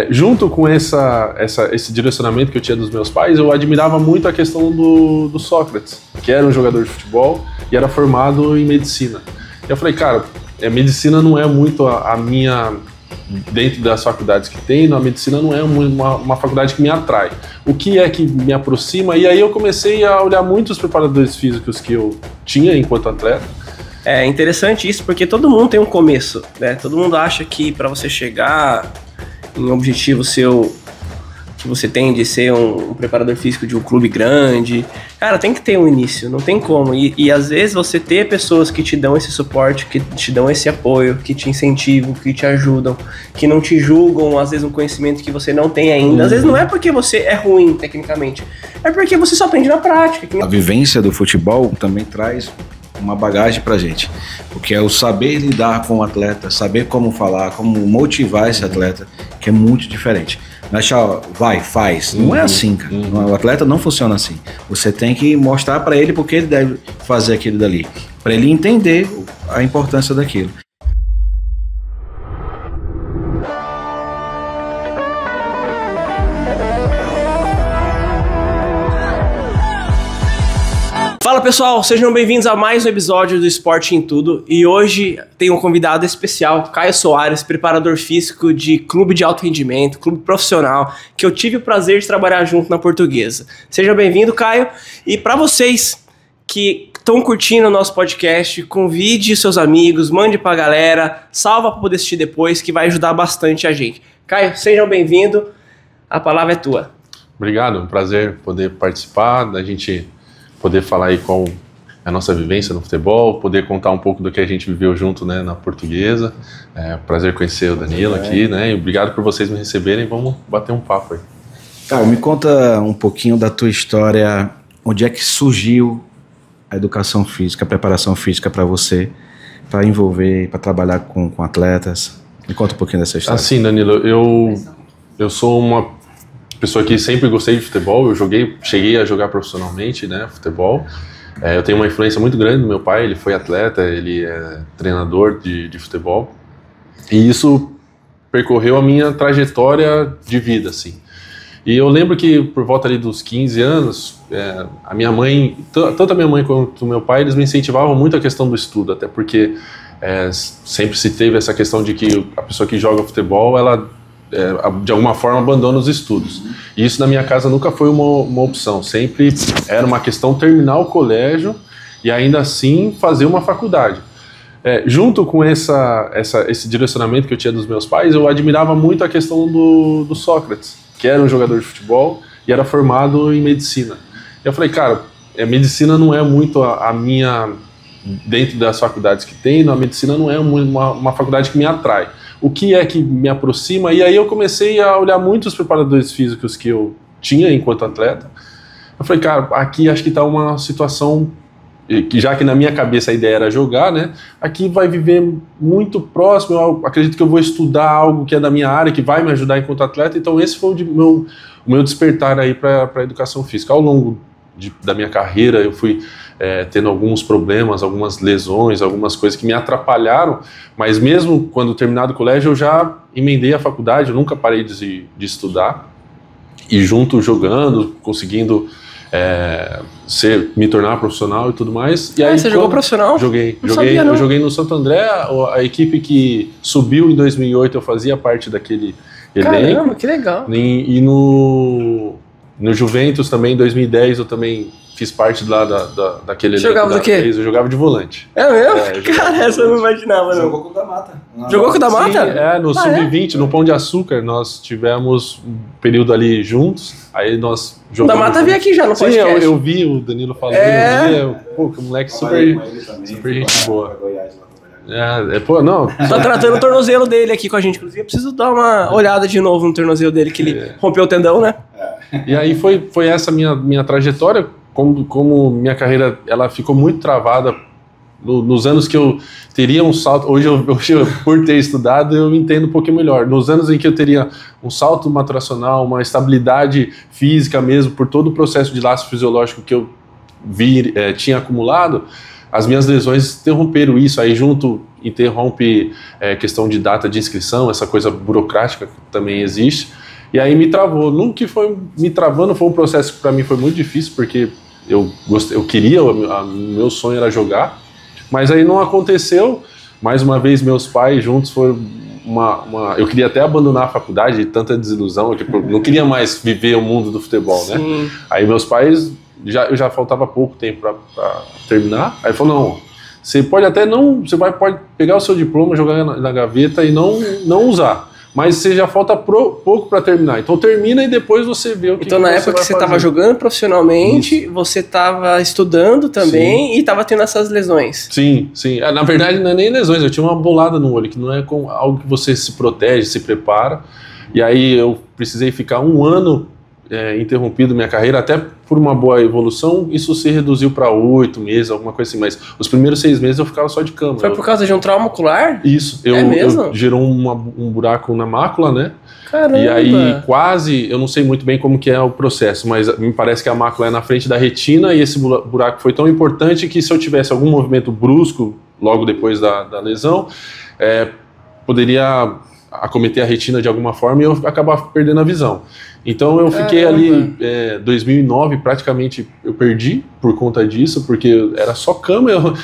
Junto com esse direcionamento que eu tinha dos meus pais, eu admirava muito a questão do Sócrates, que era um jogador de futebol e era formado em medicina. E eu falei, cara, medicina não é muito a minha... Dentro das faculdades que tem, a medicina não é uma faculdade que me atrai. O que é que me aproxima? E aí eu comecei a olhar muito os preparadores físicos que eu tinha enquanto atleta. É interessante isso, porque todo mundo tem um começo, né? Todo mundo acha que para você chegar em um objetivo seu, que você tem de ser um preparador físico de um clube grande, cara, tem que ter um início, não tem como. E às vezes você ter pessoas que te dão esse suporte, que te dão esse apoio, que te incentivam, que te ajudam, que não te julgam, às vezes um conhecimento que você não tem ainda. Às vezes não é porque você é ruim tecnicamente, é porque você só aprende na prática. A vivência do futebol também traz uma bagagem pra gente, porque é o saber lidar com o atleta, saber como falar, como motivar esse atleta, que é muito diferente. Não é só, vai, faz. Não é assim, cara. O atleta não funciona assim. Você tem que mostrar pra ele porque ele deve fazer aquilo dali, pra ele entender a importância daquilo. Fala pessoal, sejam bem-vindos a mais um episódio do Esporte em Tudo e hoje tem um convidado especial, Caio Soares, preparador físico de clube de alto rendimento, clube profissional, que eu tive o prazer de trabalhar junto na Portuguesa. Seja bem-vindo, Caio, e para vocês que estão curtindo o nosso podcast, convide seus amigos, mande pra galera, salva para poder assistir depois, que vai ajudar bastante a gente. Caio, seja bem-vindo, a palavra é tua. Obrigado, um prazer poder participar, da gente poder falar aí com a nossa vivência no futebol, poder contar um pouco do que a gente viveu junto, né, na Portuguesa. Prazer conhecer o Danilo aqui, né, e obrigado por vocês me receberem, vamos bater um papo aí. Cara, me conta um pouquinho da tua história, onde é que surgiu a educação física, a preparação física para você, para envolver, para trabalhar com atletas. Me conta um pouquinho dessa história. Assim, Danilo, eu sou uma pessoa que sempre gostei de futebol, cheguei a jogar profissionalmente, né, futebol. Eu tenho uma influência muito grande do meu pai, ele foi atleta, ele é treinador de futebol. E isso percorreu a minha trajetória de vida, assim. E eu lembro que por volta ali dos 15 anos, a minha mãe, tanto a minha mãe quanto o meu pai, eles me incentivavam muito a questão do estudo, até porque sempre se teve essa questão de que a pessoa que joga futebol, ela de alguma forma abandona os estudos. E isso na minha casa nunca foi uma opção, sempre era uma questão terminar o colégio e ainda assim fazer uma faculdade. Junto com esse direcionamento que eu tinha dos meus pais, eu admirava muito a questão do Sócrates, que era um jogador de futebol e era formado em medicina. E eu falei, cara, medicina não é muito a minha... Dentro das faculdades que tem, a medicina não é uma faculdade que me atrai. O que é que me aproxima? E aí eu comecei a olhar muito os preparadores físicos que eu tinha enquanto atleta. Eu falei, cara, aqui acho que está uma situação que, já que na minha cabeça a ideia era jogar, né? Aqui vai viver muito próximo, eu acredito que eu vou estudar algo que é da minha área, que vai me ajudar enquanto atleta. Então esse foi o meu despertar aí para a educação física. Ao longo da minha carreira eu fui tendo alguns problemas, algumas lesões, algumas coisas que me atrapalharam, mas mesmo quando terminado o colégio eu já emendei a faculdade, eu nunca parei de estudar, e junto jogando, conseguindo me tornar profissional e tudo mais. E aí, você jogou profissional? Eu joguei no Santo André, a equipe que subiu em 2008, eu fazia parte daquele elenco. Caramba, que legal. E no Juventus também, em 2010, eu também fiz parte lá daquele elenco. Jogava do quê? Eu jogava de volante. É mesmo? Cara, essa eu não imaginava, não. Jogou com o da Mata. Jogou com o da Mata? Sim, no Sub-20, no Pão de Açúcar, nós tivemos um período ali juntos, aí nós jogamos... O da Mata veio aqui já no podcast. Sim, eu vi o Danilo falando, pô, que moleque super gente boa. Não. Tá tratando o tornozelo dele aqui com a gente. Inclusive, eu preciso dar uma olhada de novo no tornozelo dele, que ele rompeu o tendão, né? E aí foi essa minha trajetória, como minha carreira ela ficou muito travada nos anos que eu teria um salto. Hoje, por ter estudado, eu entendo um pouquinho melhor. Nos anos em que eu teria um salto maturacional, uma estabilidade física mesmo, por todo o processo de laço fisiológico que eu tinha acumulado, as minhas lesões interromperam isso. Aí junto interrompe questão de data de inscrição, essa coisa burocrática que também existe. E aí me travou. Nunca que foi me travando, foi um processo que para mim foi muito difícil, porque eu queria, meu sonho era jogar, mas aí não aconteceu. Mais uma vez, meus pais juntos foram eu queria até abandonar a faculdade, de tanta desilusão, que eu não queria mais viver o mundo do futebol, né? Sim. Aí meus pais, eu já faltava pouco tempo para terminar, aí falou, não, você pode até não, pode pegar o seu diploma, jogar na gaveta e não usar. Mas você já falta pouco para terminar. Então termina e depois você vê o que Então na época que você estava jogando profissionalmente, isso. Você estava estudando também. Sim. E estava tendo essas lesões. Sim. Na verdade não é nem lesões, eu tinha uma bolada no olho, que não é com algo que você se protege, se prepara. E aí eu precisei ficar 1 ano interrompido minha carreira, até por uma boa evolução, isso se reduziu para 8 meses, alguma coisa assim, mas os primeiros 6 meses eu ficava só de cama. Foi por causa de um trauma ocular? Isso, gerou um buraco na mácula, né? Caramba! E aí quase, eu não sei muito bem como que é o processo, mas me parece que a mácula é na frente da retina e esse buraco foi tão importante que se eu tivesse algum movimento brusco logo depois da lesão, poderia acometer a retina de alguma forma e eu acabar perdendo a visão. Então eu fiquei ali, 2009 praticamente eu perdi por conta disso, porque era só cama.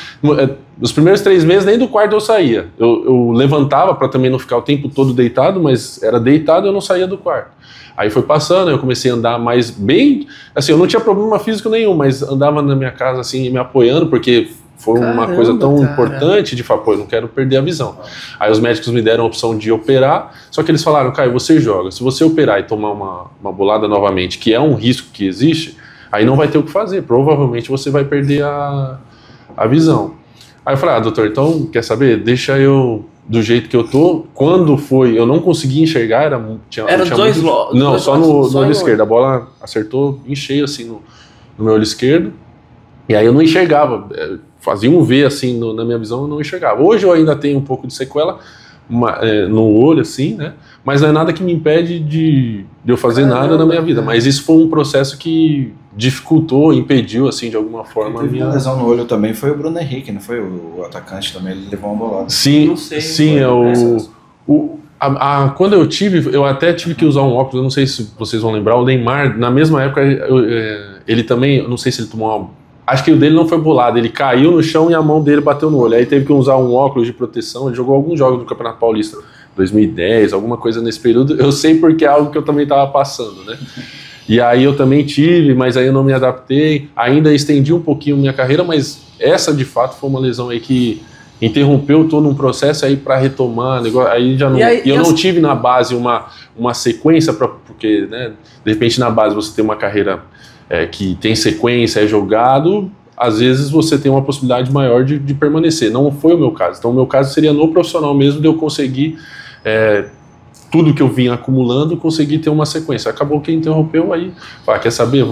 Nos primeiros 3 meses nem do quarto eu saía. Eu levantava para também não ficar o tempo todo deitado, mas era deitado e eu não saía do quarto. Aí foi passando, eu comecei a andar mais bem, assim, eu não tinha problema físico nenhum, mas andava na minha casa assim, me apoiando, porque foi uma coisa tão importante de falar, pô, eu não quero perder a visão. Aí os médicos me deram a opção de operar, só que eles falaram, Caio, você joga, se você operar e tomar uma bolada novamente, que é um risco que existe, aí não vai ter o que fazer, provavelmente você vai perder a visão. Aí eu falei, doutor, então, quer saber, deixa eu do jeito que eu tô. Quando foi, eu não consegui enxergar, era dois não, só no olho esquerdo, a bola acertou em cheio assim no meu olho esquerdo, e aí eu não enxergava, fazia um V assim na minha visão, eu não enxergava. Hoje eu ainda tenho um pouco de sequela no olho, assim, né? Mas não é nada que me impede de eu fazer nada na minha vida. Mas isso foi um processo que dificultou, impediu, assim, de alguma forma. Teve uma lesão no olho também, foi o Bruno Henrique, não foi? O atacante também, ele levou uma bolada. Sim, não sei, sim, quando eu até tive que usar um óculos, eu não sei se vocês vão lembrar, o Neymar, na mesma época, ele também, eu não sei se ele tomou uma... Acho que o dele não foi bolado, ele caiu no chão e a mão dele bateu no olho. Aí teve que usar um óculos de proteção, ele jogou alguns jogos do Campeonato Paulista, 2010, alguma coisa nesse período. Eu sei porque é algo que eu também estava passando, né? E aí eu também tive, mas aí eu não me adaptei. Ainda estendi um pouquinho minha carreira, mas essa de fato foi uma lesão aí que interrompeu todo um processo aí para retomar. Aí já não, eu não tive na base uma sequência, porque, né, de repente na base você tem uma carreira... que tem sequência, é jogado, às vezes você tem uma possibilidade maior de permanecer. Não foi o meu caso. Então o meu caso seria no profissional mesmo, de eu conseguir tudo que eu vinha acumulando, conseguir ter uma sequência. Acabou que interrompeu, aí quer saber,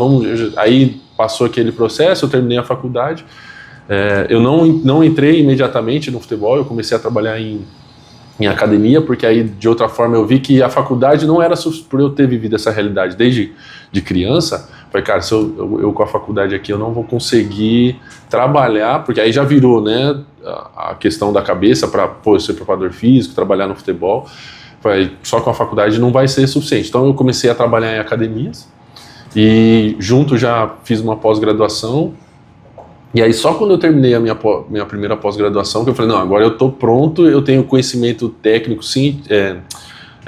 aí passou aquele processo, eu terminei a faculdade, eu não entrei imediatamente no futebol, eu comecei a trabalhar em academia, porque aí de outra forma eu vi que a faculdade não era por eu ter vivido essa realidade desde de criança. Falei, cara, se eu com a faculdade aqui eu não vou conseguir trabalhar, porque aí já virou, né, a questão da cabeça para ser preparador físico, trabalhar no futebol. Falei, só com a faculdade não vai ser suficiente. Então eu comecei a trabalhar em academias e junto já fiz uma pós-graduação. E aí só quando eu terminei a minha primeira pós-graduação que eu falei, não, agora eu estou pronto, eu tenho conhecimento técnico sim,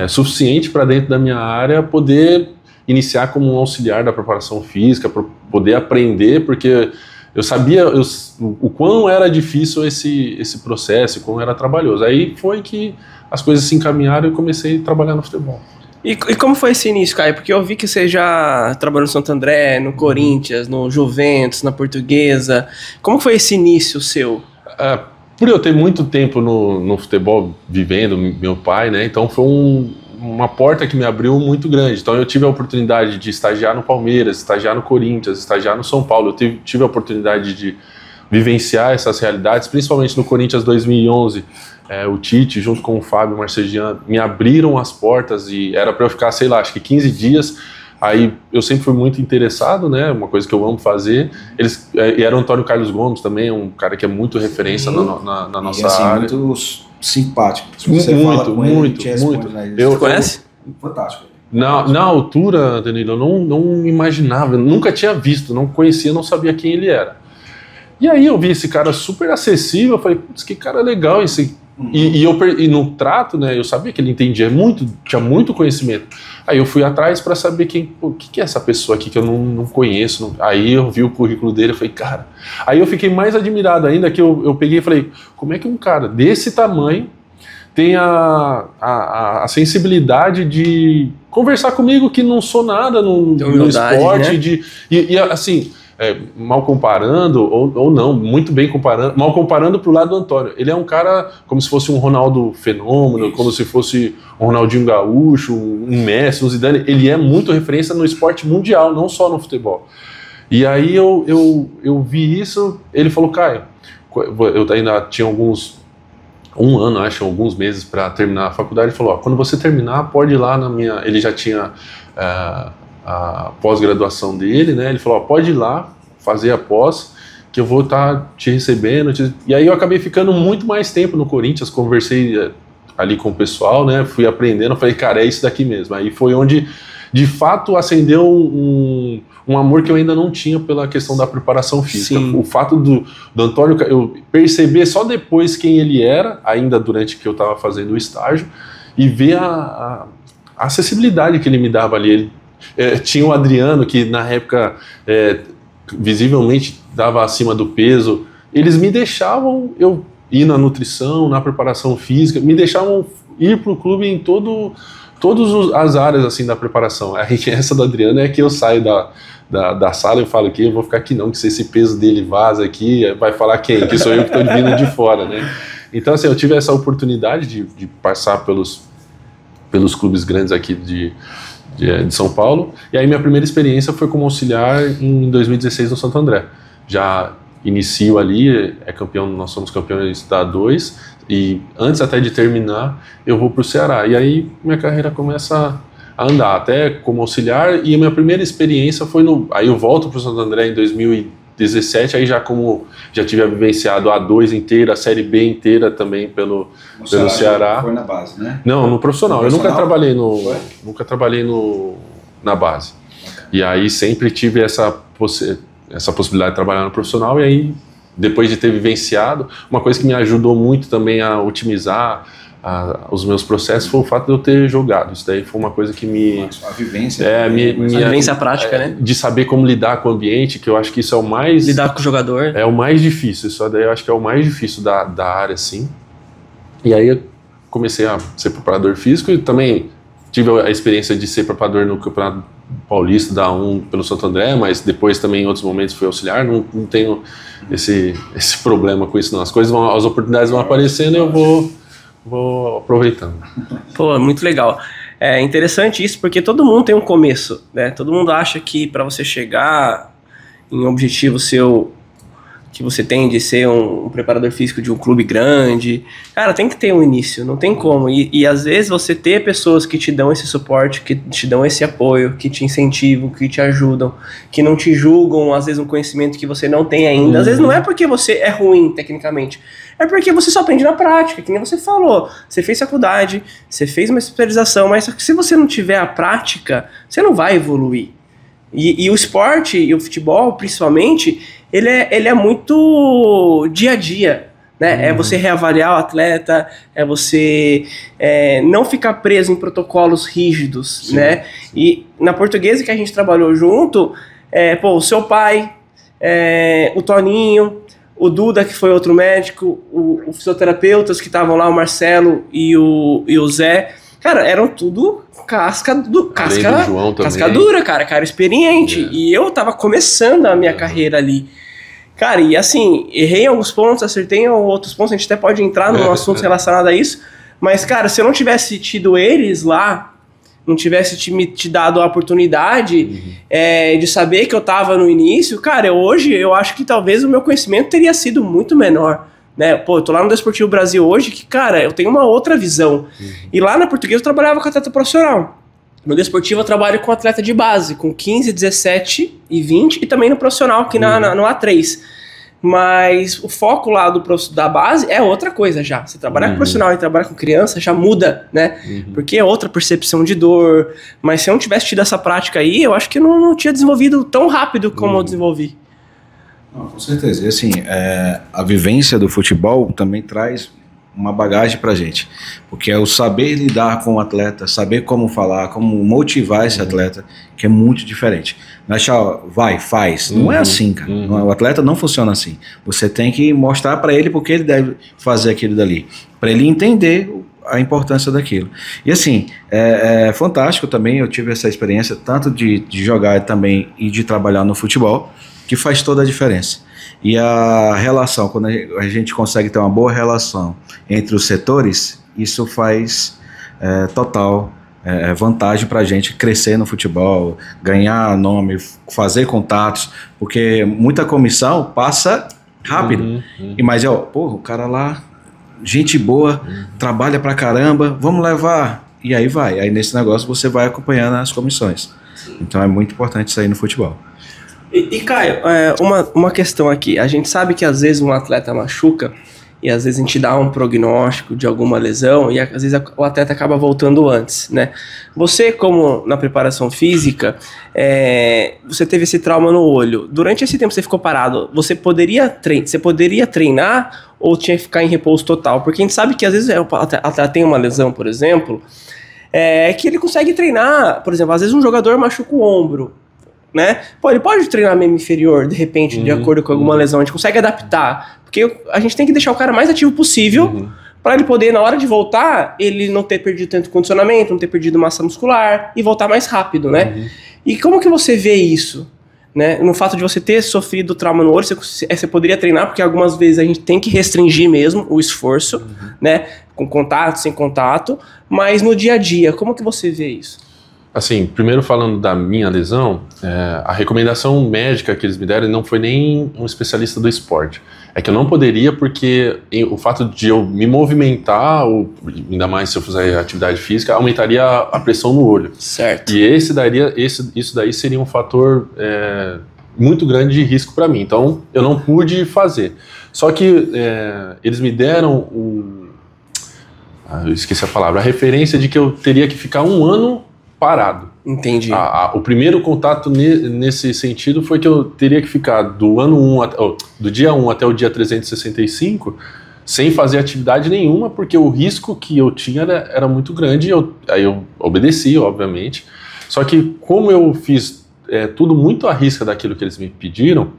suficiente para dentro da minha área poder iniciar como um auxiliar da preparação física, para poder aprender, porque eu sabia o quão era difícil esse processo, o quão era trabalhoso. Aí foi que as coisas se encaminharam e eu comecei a trabalhar no futebol. E como foi esse início, Caio? Porque eu vi que você já trabalhou no Santo André, no Corinthians, no Juventus, na Portuguesa. Como foi esse início seu? Por eu ter muito tempo no futebol vivendo, meu pai, né? Então foi uma porta que me abriu muito grande. Então eu tive a oportunidade de estagiar no Palmeiras, estagiar no Corinthians, estagiar no São Paulo. Eu tive a oportunidade de vivenciar essas realidades, principalmente no Corinthians 2011. O Tite, junto com o Fábio Marcegian, me abriram as portas e era para eu ficar, sei lá, acho que 15 dias Aí eu sempre fui muito interessado, né? Uma coisa que eu amo fazer. E era o Antônio Carlos Gomes também, um cara que é muito referência na nossa assim, área. Muito simpático. Se você fala com muito. Você conhece? Fantástico. Na altura, Danilo, eu não imaginava, eu nunca tinha visto, não conhecia, não sabia quem ele era. E aí eu vi esse cara super acessível, eu falei, putz, que cara legal esse. E no trato, né, eu sabia que ele entendia muito, tinha muito conhecimento. Aí eu fui atrás para saber o que é essa pessoa aqui que eu não conheço. Aí eu vi o currículo dele e falei, cara. Aí eu fiquei mais admirado ainda, que eu peguei e falei, como é que um cara desse tamanho tem a sensibilidade de conversar comigo que não sou nada no esporte, né? Assim, mal comparando, ou não, muito bem comparando, mal comparando pro lado do Antônio. Ele é um cara como se fosse um Ronaldo Fenômeno, isso, como se fosse um Ronaldinho Gaúcho, um Messi, um Zidane. Ele é muito referência no esporte mundial, não só no futebol. E aí eu vi isso, ele falou, Caio, eu ainda tinha um ano, acho, alguns meses para terminar a faculdade. Ele falou, quando você terminar, pode ir lá na minha... Ele já tinha a pós-graduação dele, né? Ele falou, pode ir lá fazer a pós, que eu vou estar te recebendo. E aí eu acabei ficando muito mais tempo no Corinthians, conversei ali com o pessoal, né? Fui aprendendo, falei, cara, é isso daqui mesmo. Aí foi onde, de fato, acendeu um amor que eu ainda não tinha pela questão da preparação física. Sim. O fato do Antônio, eu perceber só depois quem ele era, ainda durante que eu estava fazendo o estágio, e ver a acessibilidade que ele me dava ali. Tinha o Adriano, que na época visivelmente estava acima do peso. Eles me deixavam eu ir na nutrição, na preparação física, me deixavam ir para o clube em todas as áreas assim da preparação. Essa do Adriano é que eu saio da sala e falo que eu vou ficar aqui não, que se esse peso dele vaza aqui, vai falar quem? Que sou eu que estou vindo de fora, né? Então assim, eu tive essa oportunidade de passar pelos clubes grandes aqui de São Paulo, e aí minha primeira experiência foi como auxiliar em 2016 no Santo André. Já inicio ali, nós somos campeões da A2, e antes até de terminar, eu vou para o Ceará, e aí minha carreira começa a andar, até como auxiliar, e a minha primeira experiência foi aí eu volto para o Santo André em 2017, aí já tive vivenciado a A2 inteira, a Série B inteira também pelo Ceará. Foi na base, né? Não, no profissional. Eu nunca trabalhei na base. E aí sempre tive essa possibilidade de trabalhar no profissional, e aí depois de ter vivenciado, uma coisa que me ajudou muito também a otimizar os meus processos foi o fato de eu ter jogado. Isso daí foi uma coisa que a vivência. A vivência prática, né? De saber como lidar com o ambiente, que eu acho que isso é o mais... Lidar com o jogador. É o mais difícil. Isso daí eu acho que é o mais difícil da área, sim. E aí eu comecei a ser preparador físico e também tive a experiência de ser preparador no Campeonato Paulista da A1 pelo Santo André, mas depois também em outros momentos fui auxiliar. Não tenho esse problema com isso não. As oportunidades vão aparecendo e eu vou aproveitando. Pô, muito legal. É interessante isso porque todo mundo tem um começo, né? Todo mundo acha que para você chegar em um objetivo seu que você tem de ser um preparador físico de um clube grande, cara, tem que ter um início, não tem como. E às vezes você ter pessoas que te dão esse suporte, que te dão esse apoio, que te incentivam, que te ajudam, que não te julgam, às vezes um conhecimento que você não tem ainda. Às vezes não é porque você é ruim tecnicamente, é porque você só aprende na prática, que nem você falou. Você fez faculdade, você fez uma especialização, mas se você não tiver a prática, você não vai evoluir. E o esporte, e o futebol principalmente, ele é muito dia a dia, né? É você reavaliar o atleta, é você não ficar preso em protocolos rígidos, sim, né? Sim. E na Portuguesa que a gente trabalhou junto, o seu pai, o Toninho, o Duda, que foi outro médico, os fisioterapeutas que estavam lá, o Marcelo e o Zé, cara, eram tudo casca dura, cara experiente. E eu tava começando a minha carreira ali. Cara, e assim, errei em alguns pontos, acertei em outros pontos, a gente até pode entrar num assunto relacionado a isso, mas, cara, se eu não tivesse tido eles lá, não tivesse te dado a oportunidade de saber que eu tava no início, cara, hoje eu acho que talvez o meu conhecimento teria sido muito menor. Né? Pô, eu tô lá no Desportivo Brasil hoje que, cara, eu tenho uma outra visão. E lá na Portuguesa eu trabalhava com atleta profissional. No desportivo eu trabalho com atleta de base, com 15, 17 e 20, e também no profissional aqui no A3. Mas o foco lá da base é outra coisa já. Você trabalhar com profissional e trabalhar com criança já muda, né? Porque é outra percepção de dor. Mas se eu não tivesse tido essa prática aí, eu acho que não tinha desenvolvido tão rápido como eu desenvolvi. Não, com certeza. E assim, a vivência do futebol também traz uma bagagem pra gente, porque é o saber lidar com o atleta, saber como falar, como motivar esse atleta, que é muito diferente. Não é só, vai, faz. Não é assim, cara. O atleta não funciona assim. Você tem que mostrar para ele porque ele deve fazer aquilo dali, para ele entender a importância daquilo. E assim, é fantástico também, eu tive essa experiência tanto de jogar também e de trabalhar no futebol, que faz toda a diferença. E a relação, quando a gente consegue ter uma boa relação entre os setores, isso faz total vantagem para a gente crescer no futebol, ganhar nome, fazer contatos, porque muita comissão passa rápido. Mas o cara lá, gente boa, trabalha pra caramba, vamos levar. E aí vai. Aí nesse negócio você vai acompanhando as comissões. Então é muito importante isso aí no futebol. E Caio, uma questão aqui. A gente sabe que às vezes um atleta machuca e às vezes a gente dá um prognóstico de alguma lesão e às vezes o atleta acaba voltando antes, né? Você, como na preparação física, você teve esse trauma no olho. Durante esse tempo que você ficou parado, você poderia treinar ou tinha que ficar em repouso total? Porque a gente sabe que às vezes o atleta tem uma lesão, por exemplo, que ele consegue treinar. Por exemplo, às vezes um jogador machuca o ombro, né? Ele pode treinar membro inferior, de repente, de acordo com alguma lesão, a gente consegue adaptar, porque a gente tem que deixar o cara mais ativo possível para ele poder, na hora de voltar, ele não ter perdido tanto condicionamento, não ter perdido massa muscular e voltar mais rápido, né? E como que você vê isso, né? No fato de você ter sofrido trauma no olho, você poderia treinar, porque algumas vezes a gente tem que restringir mesmo o esforço, né? Com contato, sem contato, mas no dia a dia, como que você vê isso? Assim, primeiro falando da minha lesão, a recomendação médica que eles me deram não foi nem um especialista do esporte. É que eu não poderia porque o fato de eu me movimentar, ou ainda mais se eu fizer atividade física, aumentaria a pressão no olho. Certo. E isso daí seria um fator muito grande de risco para mim. Então, eu não pude fazer. Só que eles me deram eu esqueci a palavra, a referência de que eu teria que ficar 1 ano parado. Entendi. O primeiro contato nesse sentido foi que eu teria que ficar do dia 1 até o dia 365 sem fazer atividade nenhuma, porque o risco que eu tinha era muito grande. Aí eu obedeci, obviamente. Só que como eu fiz tudo muito à risca daquilo que eles me pediram,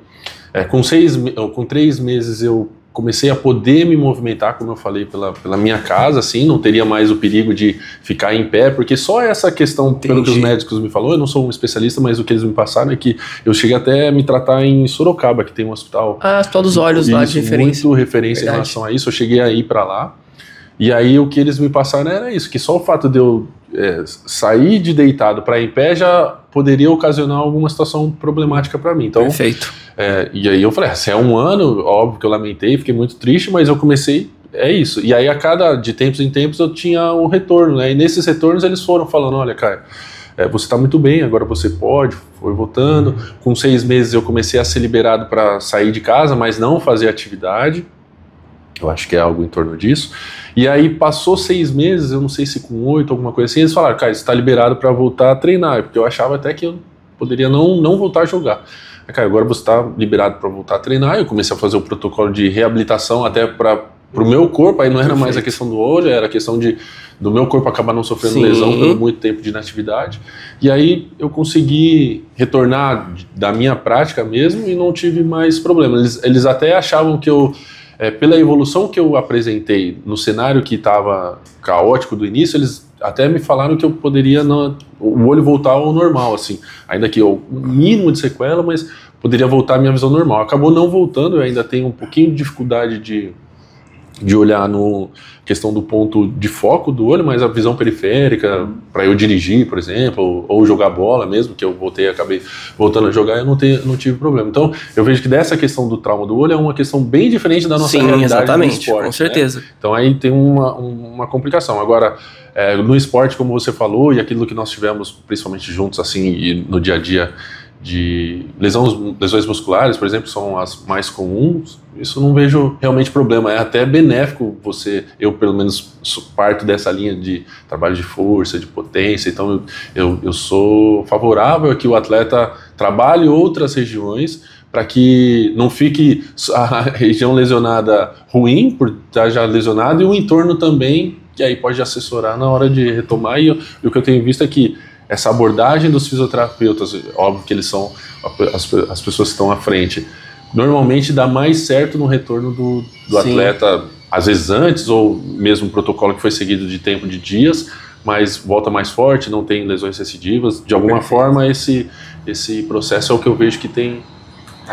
com 3 meses eu comecei a poder me movimentar, como eu falei, pela minha casa, assim, não teria mais o perigo de ficar em pé, porque só essa questão, pelo que os médicos me falaram, eu não sou um especialista, mas o que eles me passaram é que eu cheguei até a me tratar em Sorocaba, que tem um hospital... Hospital dos Olhos lá de referência. Muito referência em relação a isso, eu cheguei a ir pra lá, e aí o que eles me passaram era isso, que só o fato de eu sair de deitado para ir em pé já poderia ocasionar alguma situação problemática para mim. Então, perfeito. E aí eu falei, se é 1 ano, óbvio que eu lamentei, fiquei muito triste, mas eu comecei, isso. E aí de tempos em tempos eu tinha um retorno, né? E nesses retornos eles foram falando, olha, Caio, você está muito bem, agora você pode, foi voltando. Com 6 meses eu comecei a ser liberado para sair de casa, mas não fazer atividade. Eu acho que é algo em torno disso. E aí passou 6 meses, eu não sei se com 8, alguma coisa assim, eles falaram, cara, você está liberado para voltar a treinar, porque eu achava até que eu poderia não voltar a jogar. Cara, agora você está liberado para voltar a treinar. Eu comecei a fazer o protocolo de reabilitação até para o meu corpo, aí não era mais a questão do olho, era a questão do meu corpo acabar não sofrendo lesão por muito tempo de inatividade. E aí eu consegui retornar da minha prática mesmo e não tive mais problema. Eles até achavam que pela evolução que eu apresentei no cenário que estava caótico do início, eles até me falaram que eu poderia o olho voltar ao normal, assim, ainda que o mínimo de sequela, mas poderia voltar à minha visão normal. Acabou não voltando, eu ainda tenho um pouquinho de dificuldade de de olhar no questão do ponto de foco do olho, mas a visão periférica, para eu dirigir, por exemplo, ou jogar bola mesmo, que eu acabei voltando a jogar, eu não tive problema. Então, eu vejo que dessa questão do trauma do olho é uma questão bem diferente da nossa realidade exatamente, do esporte. Com certeza. Né? Então, aí tem uma complicação. Agora, no esporte, como você falou, e aquilo que nós tivemos, principalmente juntos, assim, e no dia a dia, de lesões musculares, por exemplo, são as mais comuns, isso não vejo realmente problema, é até benéfico eu pelo menos parto dessa linha de trabalho de força, de potência, então eu sou favorável a que o atleta trabalhe outras regiões para que não fique a região lesionada ruim, por estar já lesionado, e o entorno também, que aí pode assessorar na hora de retomar, e o que eu tenho visto é que essa abordagem dos fisioterapeutas, óbvio que eles são as pessoas que estão à frente, normalmente dá mais certo no retorno do atleta, às vezes antes, ou mesmo um protocolo que foi seguido de tempo de dias, mas volta mais forte, não tem lesões recidivas. De alguma forma, esse processo é o que eu vejo que tem...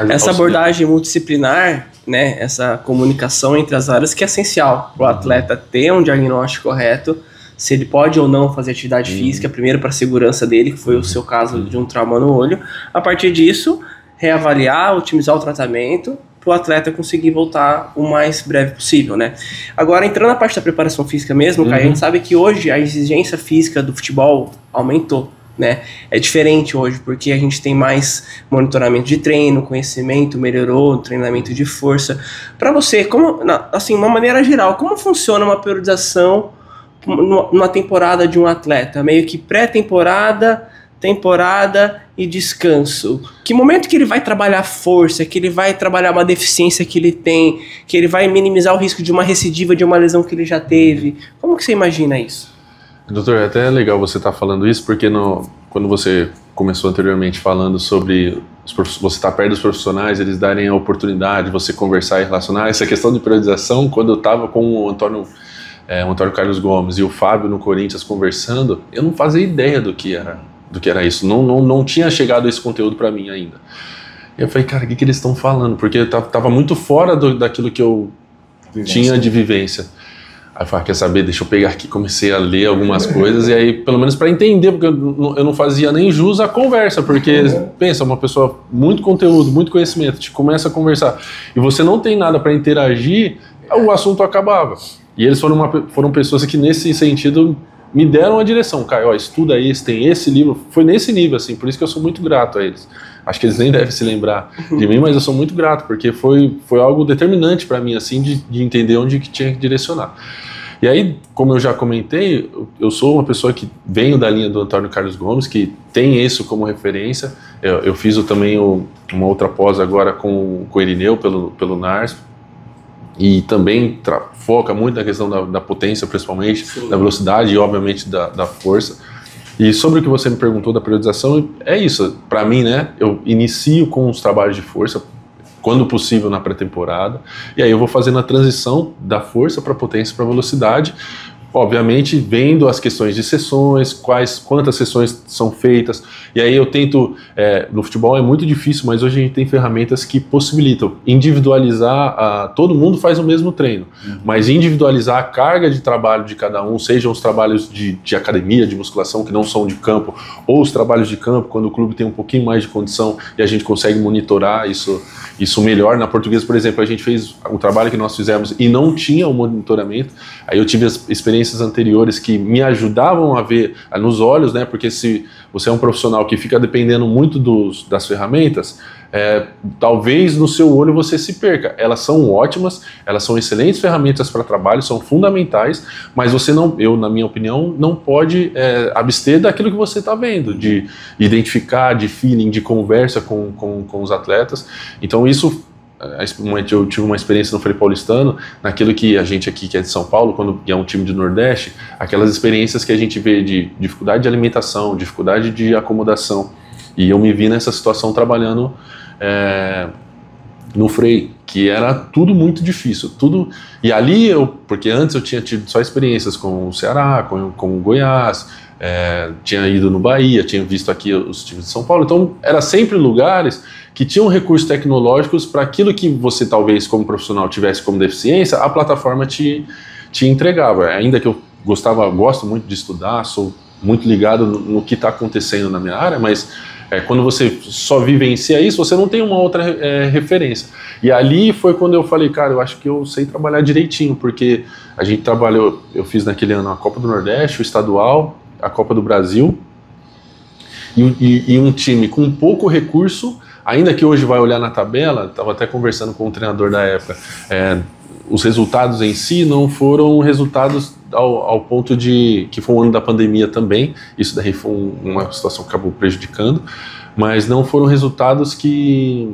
Essa abordagem multidisciplinar, né, essa comunicação entre as áreas que é essencial para o atleta ter um diagnóstico correto, se ele pode ou não fazer atividade física, primeiro para a segurança dele, que foi o seu caso de um trauma no olho. A partir disso, reavaliar, otimizar o tratamento para o atleta conseguir voltar o mais breve possível, né? Agora, entrando na parte da preparação física mesmo, Caio, a gente sabe que hoje a exigência física do futebol aumentou, né? É diferente hoje, porque a gente tem mais monitoramento de treino, conhecimento melhorou, treinamento de força. Para você, assim, uma maneira geral, como funciona uma periodização numa temporada de um atleta? Meio que pré-temporada, temporada e descanso. Que momento que ele vai trabalhar força, que ele vai trabalhar uma deficiência que ele tem, que ele vai minimizar o risco de uma recidiva de uma lesão que ele já teve? Como que você imagina isso? Doutor, é até legal você estar falando isso, porque quando você começou anteriormente falando sobre você estar perto dos profissionais, eles darem a oportunidade de você conversar e relacionar, essa questão de periodização, quando eu estava com o Antônio Carlos Gomes e o Fábio no Corinthians conversando, eu não fazia ideia do que era isso, não tinha chegado esse conteúdo para mim ainda. E eu falei, cara, o que eles estão falando? Porque eu tava muito fora daquilo que eu tinha de vivência. Aí eu falei, quer saber, deixa eu pegar aqui, comecei a ler algumas coisas, e aí, pelo menos para entender, porque eu não fazia nem jus à conversa, porque, pensa, uma pessoa, muito conteúdo, muito conhecimento, te começa a conversar, e você não tem nada para interagir, o assunto acabava. E eles foram pessoas que, nesse sentido, me deram a direção. Caio, estuda esse, tem esse livro. Foi nesse nível, assim, por isso que eu sou muito grato a eles. Acho que eles nem devem se lembrar de mim, mas eu sou muito grato, porque foi algo determinante para mim, assim, de entender onde que tinha que direcionar. E aí, como eu já comentei, eu sou uma pessoa que venho da linha do Antônio Carlos Gomes, que tem isso como referência. Eu fiz também uma outra pós agora com o Irineu, pelo NARS, e também foca muito na questão da potência, principalmente, da velocidade e, obviamente, da força. E sobre o que você me perguntou da periodização, é isso. Para mim, né, eu inicio com os trabalhos de força, quando possível na pré-temporada, e aí eu vou fazendo a transição da força para potência para velocidade, obviamente vendo as questões de sessões, quantas sessões são feitas, e aí eu tento, no futebol é muito difícil, mas hoje a gente tem ferramentas que possibilitam individualizar, todo mundo faz o mesmo treino, mas individualizar a carga de trabalho de cada um, sejam os trabalhos de academia, de musculação, que não são de campo, ou os trabalhos de campo, quando o clube tem um pouquinho mais de condição e a gente consegue monitorar isso melhor. Na Portuguesa, por exemplo, a gente fez um trabalho que nós fizemos e não tinha o monitoramento, aí eu tive as experiências anteriores que me ajudavam a ver nos olhos, né? Porque se você é um profissional que fica dependendo muito das ferramentas, talvez no seu olho você se perca. Elas são ótimas, elas são excelentes ferramentas para trabalho, são fundamentais, mas você na minha opinião, não pode abster daquilo que você está vendo, de identificar, de feeling, de conversa com os atletas. Então isso, eu tive uma experiência no Frei Paulistano, naquilo que a gente aqui, que é de São Paulo, quando é um time de Nordeste, aquelas experiências que a gente vê de dificuldade de alimentação, dificuldade de acomodação, e eu me vi nessa situação trabalhando no Frei, que era tudo muito difícil, tudo, e ali porque antes eu tinha tido só experiências com o Ceará, com o Goiás, tinha ido no Bahia, tinha visto aqui os times de São Paulo, então era sempre lugares que tinham recursos tecnológicos para aquilo que você talvez como profissional tivesse como deficiência, a plataforma te entregava. Ainda que eu gosto muito de estudar, sou muito ligado no que está acontecendo na minha área, mas quando você só vivencia isso, você não tem uma outra referência. E ali foi quando eu falei, cara, eu acho que eu sei trabalhar direitinho, porque a gente trabalhou, eu fiz naquele ano a Copa do Nordeste, o Estadual, a Copa do Brasil, e um time com pouco recurso, ainda que hoje vai olhar na tabela, estava até conversando com o treinador da época, os resultados em si não foram resultados ao ponto de que foi um ano da pandemia também, isso daí foi uma situação que acabou prejudicando, mas não foram resultados que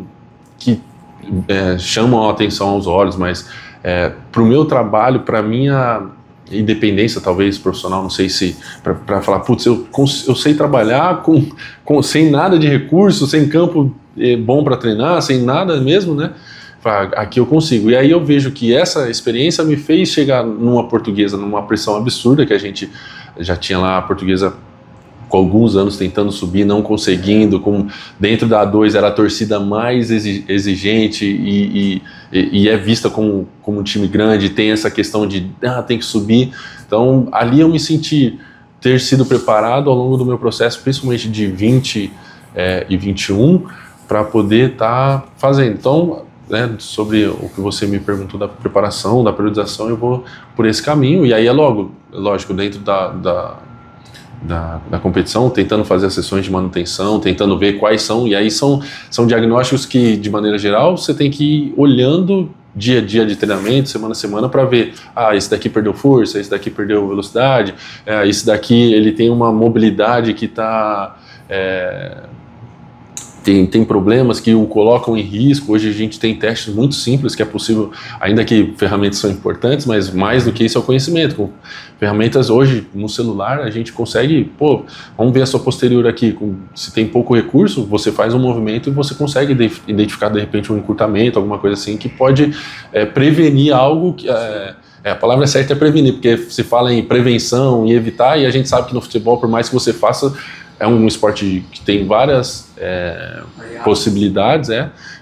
chamam a atenção aos olhos, mas para o meu trabalho, para a minha independência, talvez profissional, não sei se para falar, putz, eu sei trabalhar sem nada de recurso, sem campo bom para treinar, sem nada mesmo, né? Aqui eu consigo. E aí eu vejo que essa experiência me fez chegar numa Portuguesa, numa pressão absurda, que a gente já tinha lá a Portuguesa com alguns anos tentando subir, não conseguindo, dentro da A2 era a torcida mais exigente e é vista como um time grande, tem essa questão de tem que subir. Então ali eu me senti ter sido preparado ao longo do meu processo, principalmente de 20 e 21, para poder estar fazendo. Então, sobre o que você me perguntou da preparação, da periodização, eu vou por esse caminho, e aí lógico, dentro da competição, tentando fazer as sessões de manutenção, tentando ver quais são, e aí são diagnósticos que, de maneira geral, você tem que ir olhando dia a dia de treinamento, semana a semana, para ver, esse daqui perdeu força, esse daqui perdeu velocidade, esse daqui ele tem uma mobilidade que está... Tem problemas que o colocam em risco. Hoje a gente tem testes muito simples que é possível, ainda que ferramentas são importantes, mas mais do que isso é o conhecimento. Com ferramentas hoje no celular a gente consegue, vamos ver a sua posterior aqui, se tem pouco recurso, você faz um movimento e você consegue identificar de repente um encurtamento, alguma coisa assim que pode prevenir algo que... a palavra certa é prevenir, porque se fala em prevenção e evitar, e a gente sabe que no futebol, por mais que você faça, é um esporte que tem várias possibilidades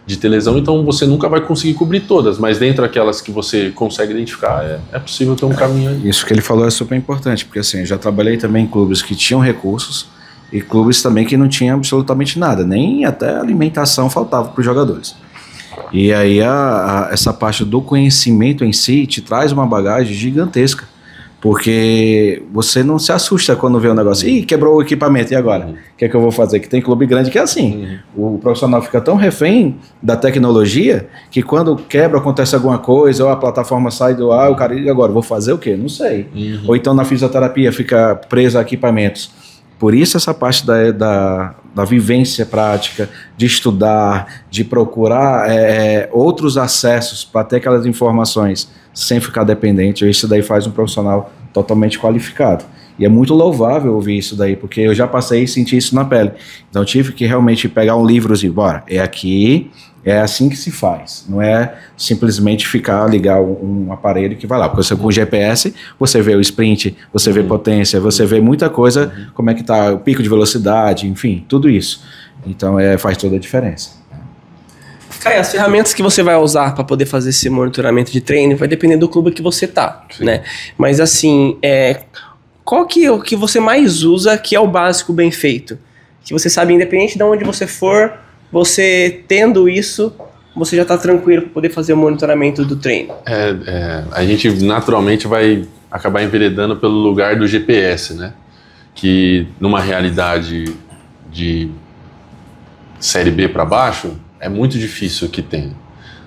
de ter lesão, então você nunca vai conseguir cobrir todas, mas dentro daquelas que você consegue identificar, é possível ter um caminho aí. Isso que ele falou é super importante, porque assim, eu já trabalhei também em clubes que tinham recursos e clubes também que não tinham absolutamente nada, nem até alimentação faltava para os jogadores. E aí essa parte do conhecimento em si te traz uma bagagem gigantesca, porque você não se assusta quando vê um negócio, quebrou o equipamento, e agora? O que é que eu vou fazer? Que tem clube grande que é assim, o profissional fica tão refém da tecnologia, que quando quebra, acontece alguma coisa, ou a plataforma sai do ar, o cara, e agora, vou fazer o quê? Não sei. Ou então na fisioterapia fica preso a equipamentos. Por isso essa parte da vivência prática, de estudar, de procurar outros acessos para ter aquelas informações sem ficar dependente, isso daí faz um profissional totalmente qualificado. E é muito louvável ouvir isso daí, porque eu já passei e senti isso na pele. Então eu tive que realmente pegar um livro e bora, aqui, é assim que se faz. Não é simplesmente ligar um aparelho que vai lá. Porque você com o GPS, você vê o sprint, você vê potência, você vê muita coisa, como é que tá o pico de velocidade, enfim, tudo isso. Então faz toda a diferença. Cara, as ferramentas que você vai usar para poder fazer esse monitoramento de treino vai depender do clube que você tá, né? Mas assim, qual que é o que você mais usa que é o básico bem feito? Que você sabe, independente de onde você for, você tendo isso, você já tá tranquilo para poder fazer o monitoramento do treino. A gente naturalmente vai acabar enveredando pelo lugar do GPS, né? Que numa realidade de Série B para baixo, é muito difícil que tenha.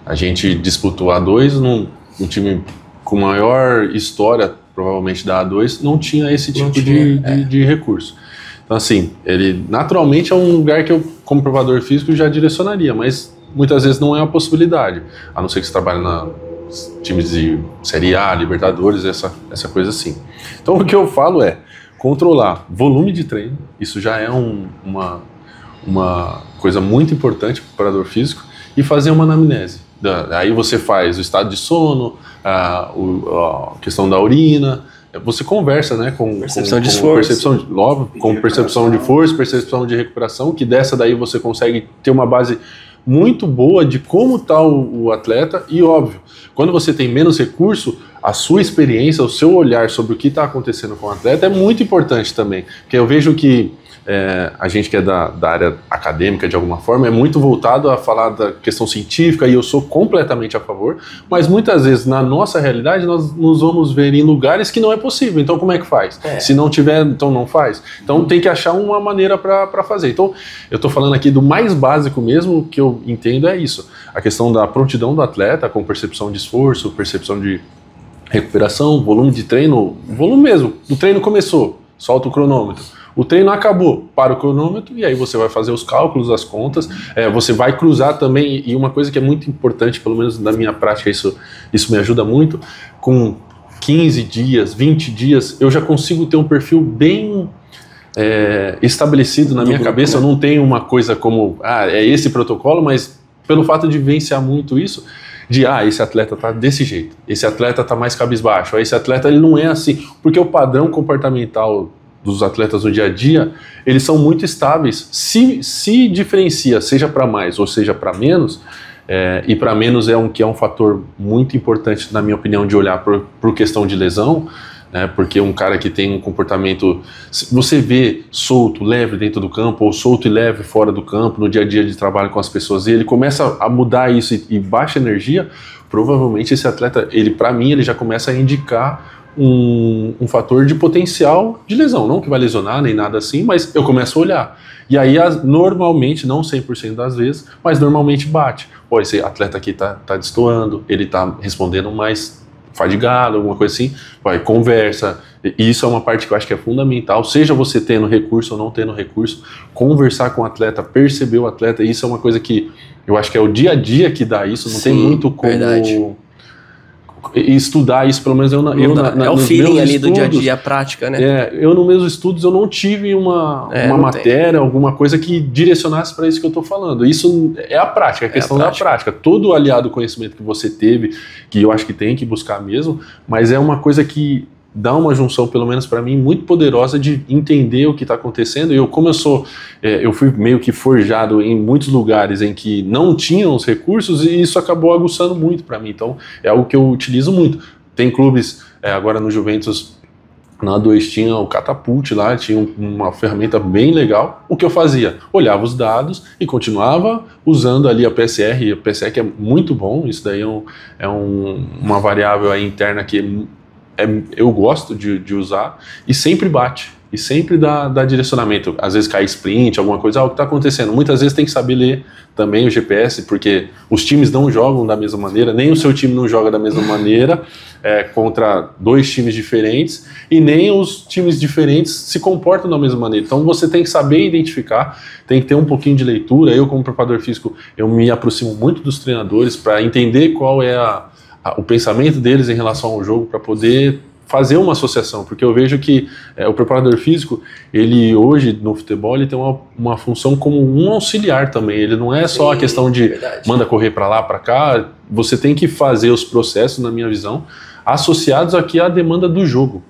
A gente disputou a A2 num time com maior história, provavelmente da A2, não tinha esse tipo de recurso. Então assim, ele naturalmente é um lugar que eu, como provador físico, já direcionaria, mas muitas vezes não é uma possibilidade, a não ser que você trabalhe nos times de Série A, Libertadores, essa coisa assim. Então o que eu falo é controlar volume de treino, isso já é uma coisa muito importante para o preparador físico, e fazer uma anamnese. Aí você faz o estado de sono, a questão da urina, você conversa, né, com Percepção de esforço. Com percepção de força, percepção de recuperação, que dessa daí você consegue ter uma base muito boa de como está o atleta, e óbvio, quando você tem menos recurso, a sua experiência, o seu olhar sobre o que está acontecendo com o atleta é muito importante também, porque eu vejo que a gente que é da área acadêmica de alguma forma é muito voltado a falar da questão científica, e eu sou completamente a favor, mas muitas vezes na nossa realidade nós nos vamos ver em lugares que não é possível, então como é que faz? Se não tiver, então não faz. Então tem que achar uma maneira para fazer. Então eu estou falando aqui do mais básico mesmo, que eu entendo é isso, a questão da prontidão do atleta com percepção de esforço, percepção de recuperação, volume de treino, volume mesmo, o treino começou, solta o cronômetro. O treino acabou, para o cronômetro, e aí você vai fazer os cálculos, as contas, você vai cruzar também, e uma coisa que é muito importante, pelo menos na minha prática, isso me ajuda muito, com 15 dias, 20 dias, eu já consigo ter um perfil bem estabelecido na minha cabeça, eu não tenho uma coisa como, é esse protocolo, mas pelo fato de vivenciar muito isso, esse atleta tá desse jeito, esse atleta tá mais cabisbaixo, esse atleta ele não é assim, porque o padrão comportamental dos atletas no dia a dia, eles são muito estáveis, se diferencia, seja para mais ou seja para menos, e para menos é um fator muito importante, na minha opinião, de olhar por questão de lesão, né, porque um cara que tem um comportamento, você vê solto, leve dentro do campo, ou solto e leve fora do campo, no dia a dia de trabalho com as pessoas, e ele começa a mudar isso e baixa energia, provavelmente esse atleta, para mim, ele já começa a indicar um fator de potencial de lesão, não que vai lesionar nem nada assim, mas eu começo a olhar, e aí normalmente, não 100% das vezes, mas normalmente bate, esse atleta aqui tá destoando, ele tá respondendo mais fadigado, alguma coisa assim, conversa, e isso é uma parte que eu acho que é fundamental, seja você tendo recurso ou não tendo recurso, conversar com o atleta, perceber o atleta, isso é uma coisa que eu acho que é o dia a dia que dá isso, não tem muito como... Verdade. Estudar isso, pelo menos é o feeling ali do dia a dia, a prática, né? Eu nos meus estudos eu não tive uma matéria, alguma coisa que direcionasse para isso que eu estou falando. Isso é a prática, a questão da prática. Todo aliado conhecimento que você teve, que eu acho que tem que buscar mesmo, mas é uma coisa que dá uma junção, pelo menos para mim, muito poderosa de entender o que está acontecendo. E como eu fui meio que forjado em muitos lugares em que não tinham os recursos, e isso acabou aguçando muito para mim. Então é algo que eu utilizo muito. Tem clubes, agora no Juventus, na A2 tinha o Catapult lá, tinha uma ferramenta bem legal. O que eu fazia? Olhava os dados e continuava usando ali a PSR que é muito bom. Isso daí uma variável aí interna que eu gosto de usar, e sempre bate, e sempre dá direcionamento. Às vezes cai sprint, alguma coisa, o que está acontecendo? Muitas vezes tem que saber ler também o GPS, porque os times não jogam da mesma maneira, nem o seu time não joga da mesma maneira contra dois times diferentes, e nem os times diferentes se comportam da mesma maneira. Então você tem que saber identificar, tem que ter um pouquinho de leitura. Eu, como preparador físico, eu me aproximo muito dos treinadores para entender qual é o pensamento deles em relação ao jogo, para poder fazer uma associação, porque eu vejo que o preparador físico, ele hoje no futebol, ele tem uma função como um auxiliar também, ele não é só a questão de manda correr para lá, para cá, você tem que fazer os processos, na minha visão, associados aqui à demanda do jogo.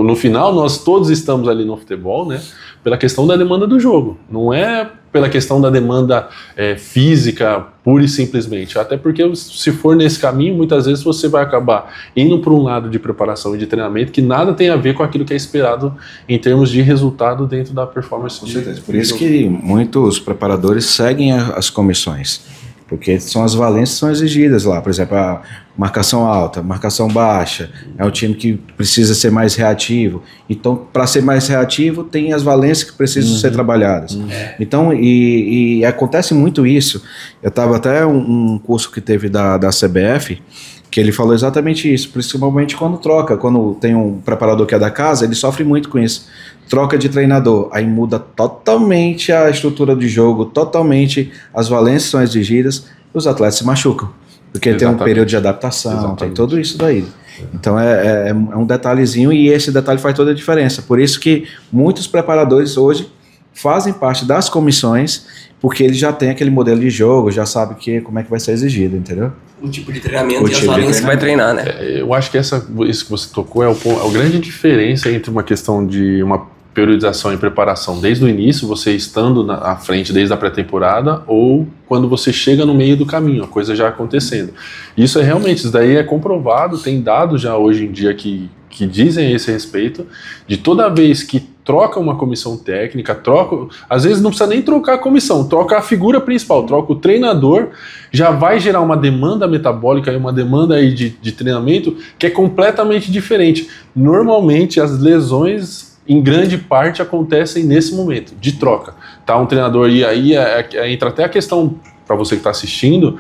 No final, nós todos estamos ali no futebol, né, pela questão da demanda do jogo, não é pela questão da demanda física, pura e simplesmente, até porque se for nesse caminho, muitas vezes você vai acabar indo para um lado de preparação e de treinamento que nada tem a ver com aquilo que é esperado em termos de resultado dentro da performance. Com certeza, por isso que muitos preparadores seguem as comissões, porque são as valências que são exigidas lá, por exemplo, a marcação alta, marcação baixa, é um time que precisa ser mais reativo, então para ser mais reativo tem as valências que precisam ser trabalhadas. Então, e acontece muito isso. Eu estava até um curso que teve da CBF, que ele falou exatamente isso, principalmente quando tem um preparador que é da casa, ele sofre muito com isso. Troca de treinador, aí muda totalmente a estrutura de jogo, totalmente as valências são exigidas, e os atletas se machucam, porque tem um período de adaptação, tem tudo isso daí. Então é um detalhezinho, e esse detalhe faz toda a diferença. Por isso que muitos preparadores hoje fazem parte das comissões, porque ele já tem aquele modelo de jogo, já sabe como é que vai ser exigido, entendeu? O tipo de treinamento e as varinhas que vai treinar, né? Eu acho que isso que você tocou é a grande diferença entre uma questão de uma periodização e preparação desde o início, você estando à frente desde a pré-temporada, ou quando você chega no meio do caminho, a coisa já acontecendo. Isso isso daí é comprovado, tem dados já hoje em dia que dizem a esse respeito, de toda vez que troca uma comissão técnica, às vezes não precisa nem trocar a comissão, troca a figura principal, troca o treinador, já vai gerar uma demanda metabólica e uma demanda aí de treinamento que é completamente diferente. Normalmente as lesões em grande parte acontecem nesse momento, de troca. Tá um treinador, e aí entra até a questão, para você que está assistindo,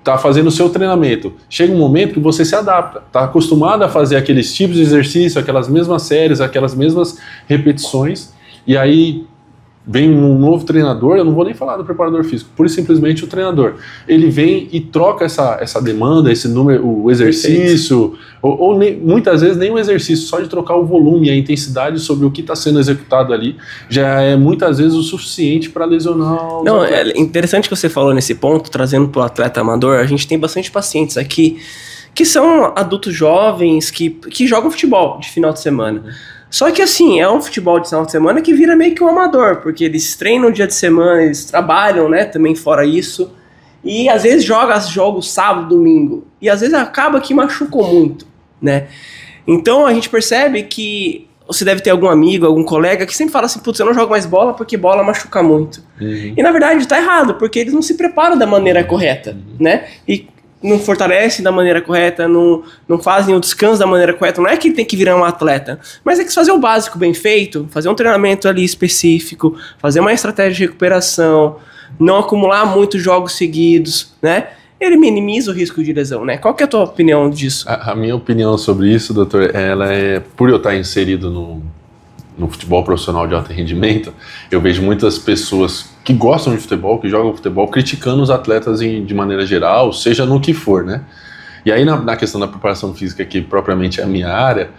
tá fazendo o seu treinamento. Chega um momento que você se adapta, tá acostumado a fazer aqueles tipos de exercício, aquelas mesmas séries, aquelas mesmas repetições, e aí vem um novo treinador, eu não vou nem falar do preparador físico, pura e simplesmente o treinador. Ele vem e troca essa demanda, esse número, o exercício, ou muitas vezes nem o exercício, só de trocar o volume, a intensidade sobre o que está sendo executado ali, já é muitas vezes o suficiente para lesionar. Não, é interessante que você falou nesse ponto, trazendo para o atleta amador. A gente tem bastante pacientes aqui que são adultos jovens que jogam futebol de final de semana. Só que assim, é um futebol de final de semana que vira meio que um amador, porque eles treinam dia de semana, eles trabalham, né, também fora isso, e às vezes jogam sábado, domingo, e às vezes acaba que machucou muito, né. Então a gente percebe que você deve ter algum amigo, algum colega que sempre fala assim, putz, eu não jogo mais bola porque bola machuca muito. Uhum. E na verdade tá errado, porque eles não se preparam da maneira correta, né, e não fortalecem da maneira correta, não fazem o descanso da maneira correta. Não é que tem que virar um atleta, mas é que fazer o básico bem feito, fazer um treinamento ali específico, fazer uma estratégia de recuperação, não acumular muitos jogos seguidos, né? Ele minimiza o risco de lesão, né? Qual que é a tua opinião disso? A minha opinião sobre isso, doutor, ela é, por eu estar inserido no futebol profissional de alto rendimento, eu vejo muitas pessoas que gostam de futebol, que jogam futebol, criticando os atletas de maneira geral, seja no que for, né? E aí na questão da preparação física, que propriamente é a minha área,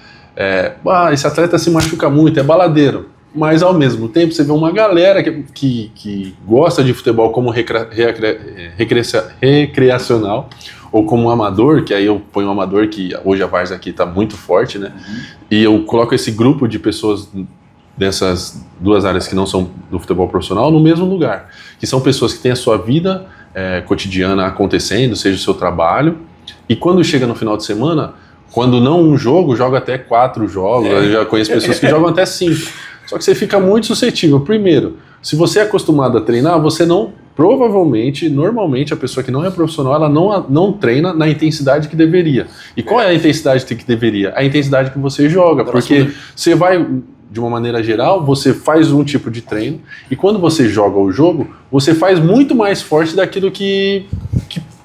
esse atleta se machuca muito, é baladeiro. Mas ao mesmo tempo você vê uma galera que gosta de futebol como recreacional, ou como amador, que aí eu ponho um amador, que hoje a Várzea aqui está muito forte, né? Uhum. E eu coloco esse grupo de pessoas dessas duas áreas que não são do futebol profissional no mesmo lugar, que são pessoas que têm a sua vida cotidiana acontecendo, seja o seu trabalho, e quando chega no final de semana, quando não um jogo, joga até 4 jogos, eu já conheço pessoas que jogam até 5, só que você fica muito suscetível. Primeiro, se você é acostumado a treinar, você não, normalmente a pessoa que não é profissional, ela não treina na intensidade que deveria. E qual é a intensidade que deveria? A intensidade que você joga, porque você vai, de uma maneira geral, você faz um tipo de treino, e quando você joga o jogo, você faz muito mais forte daquilo que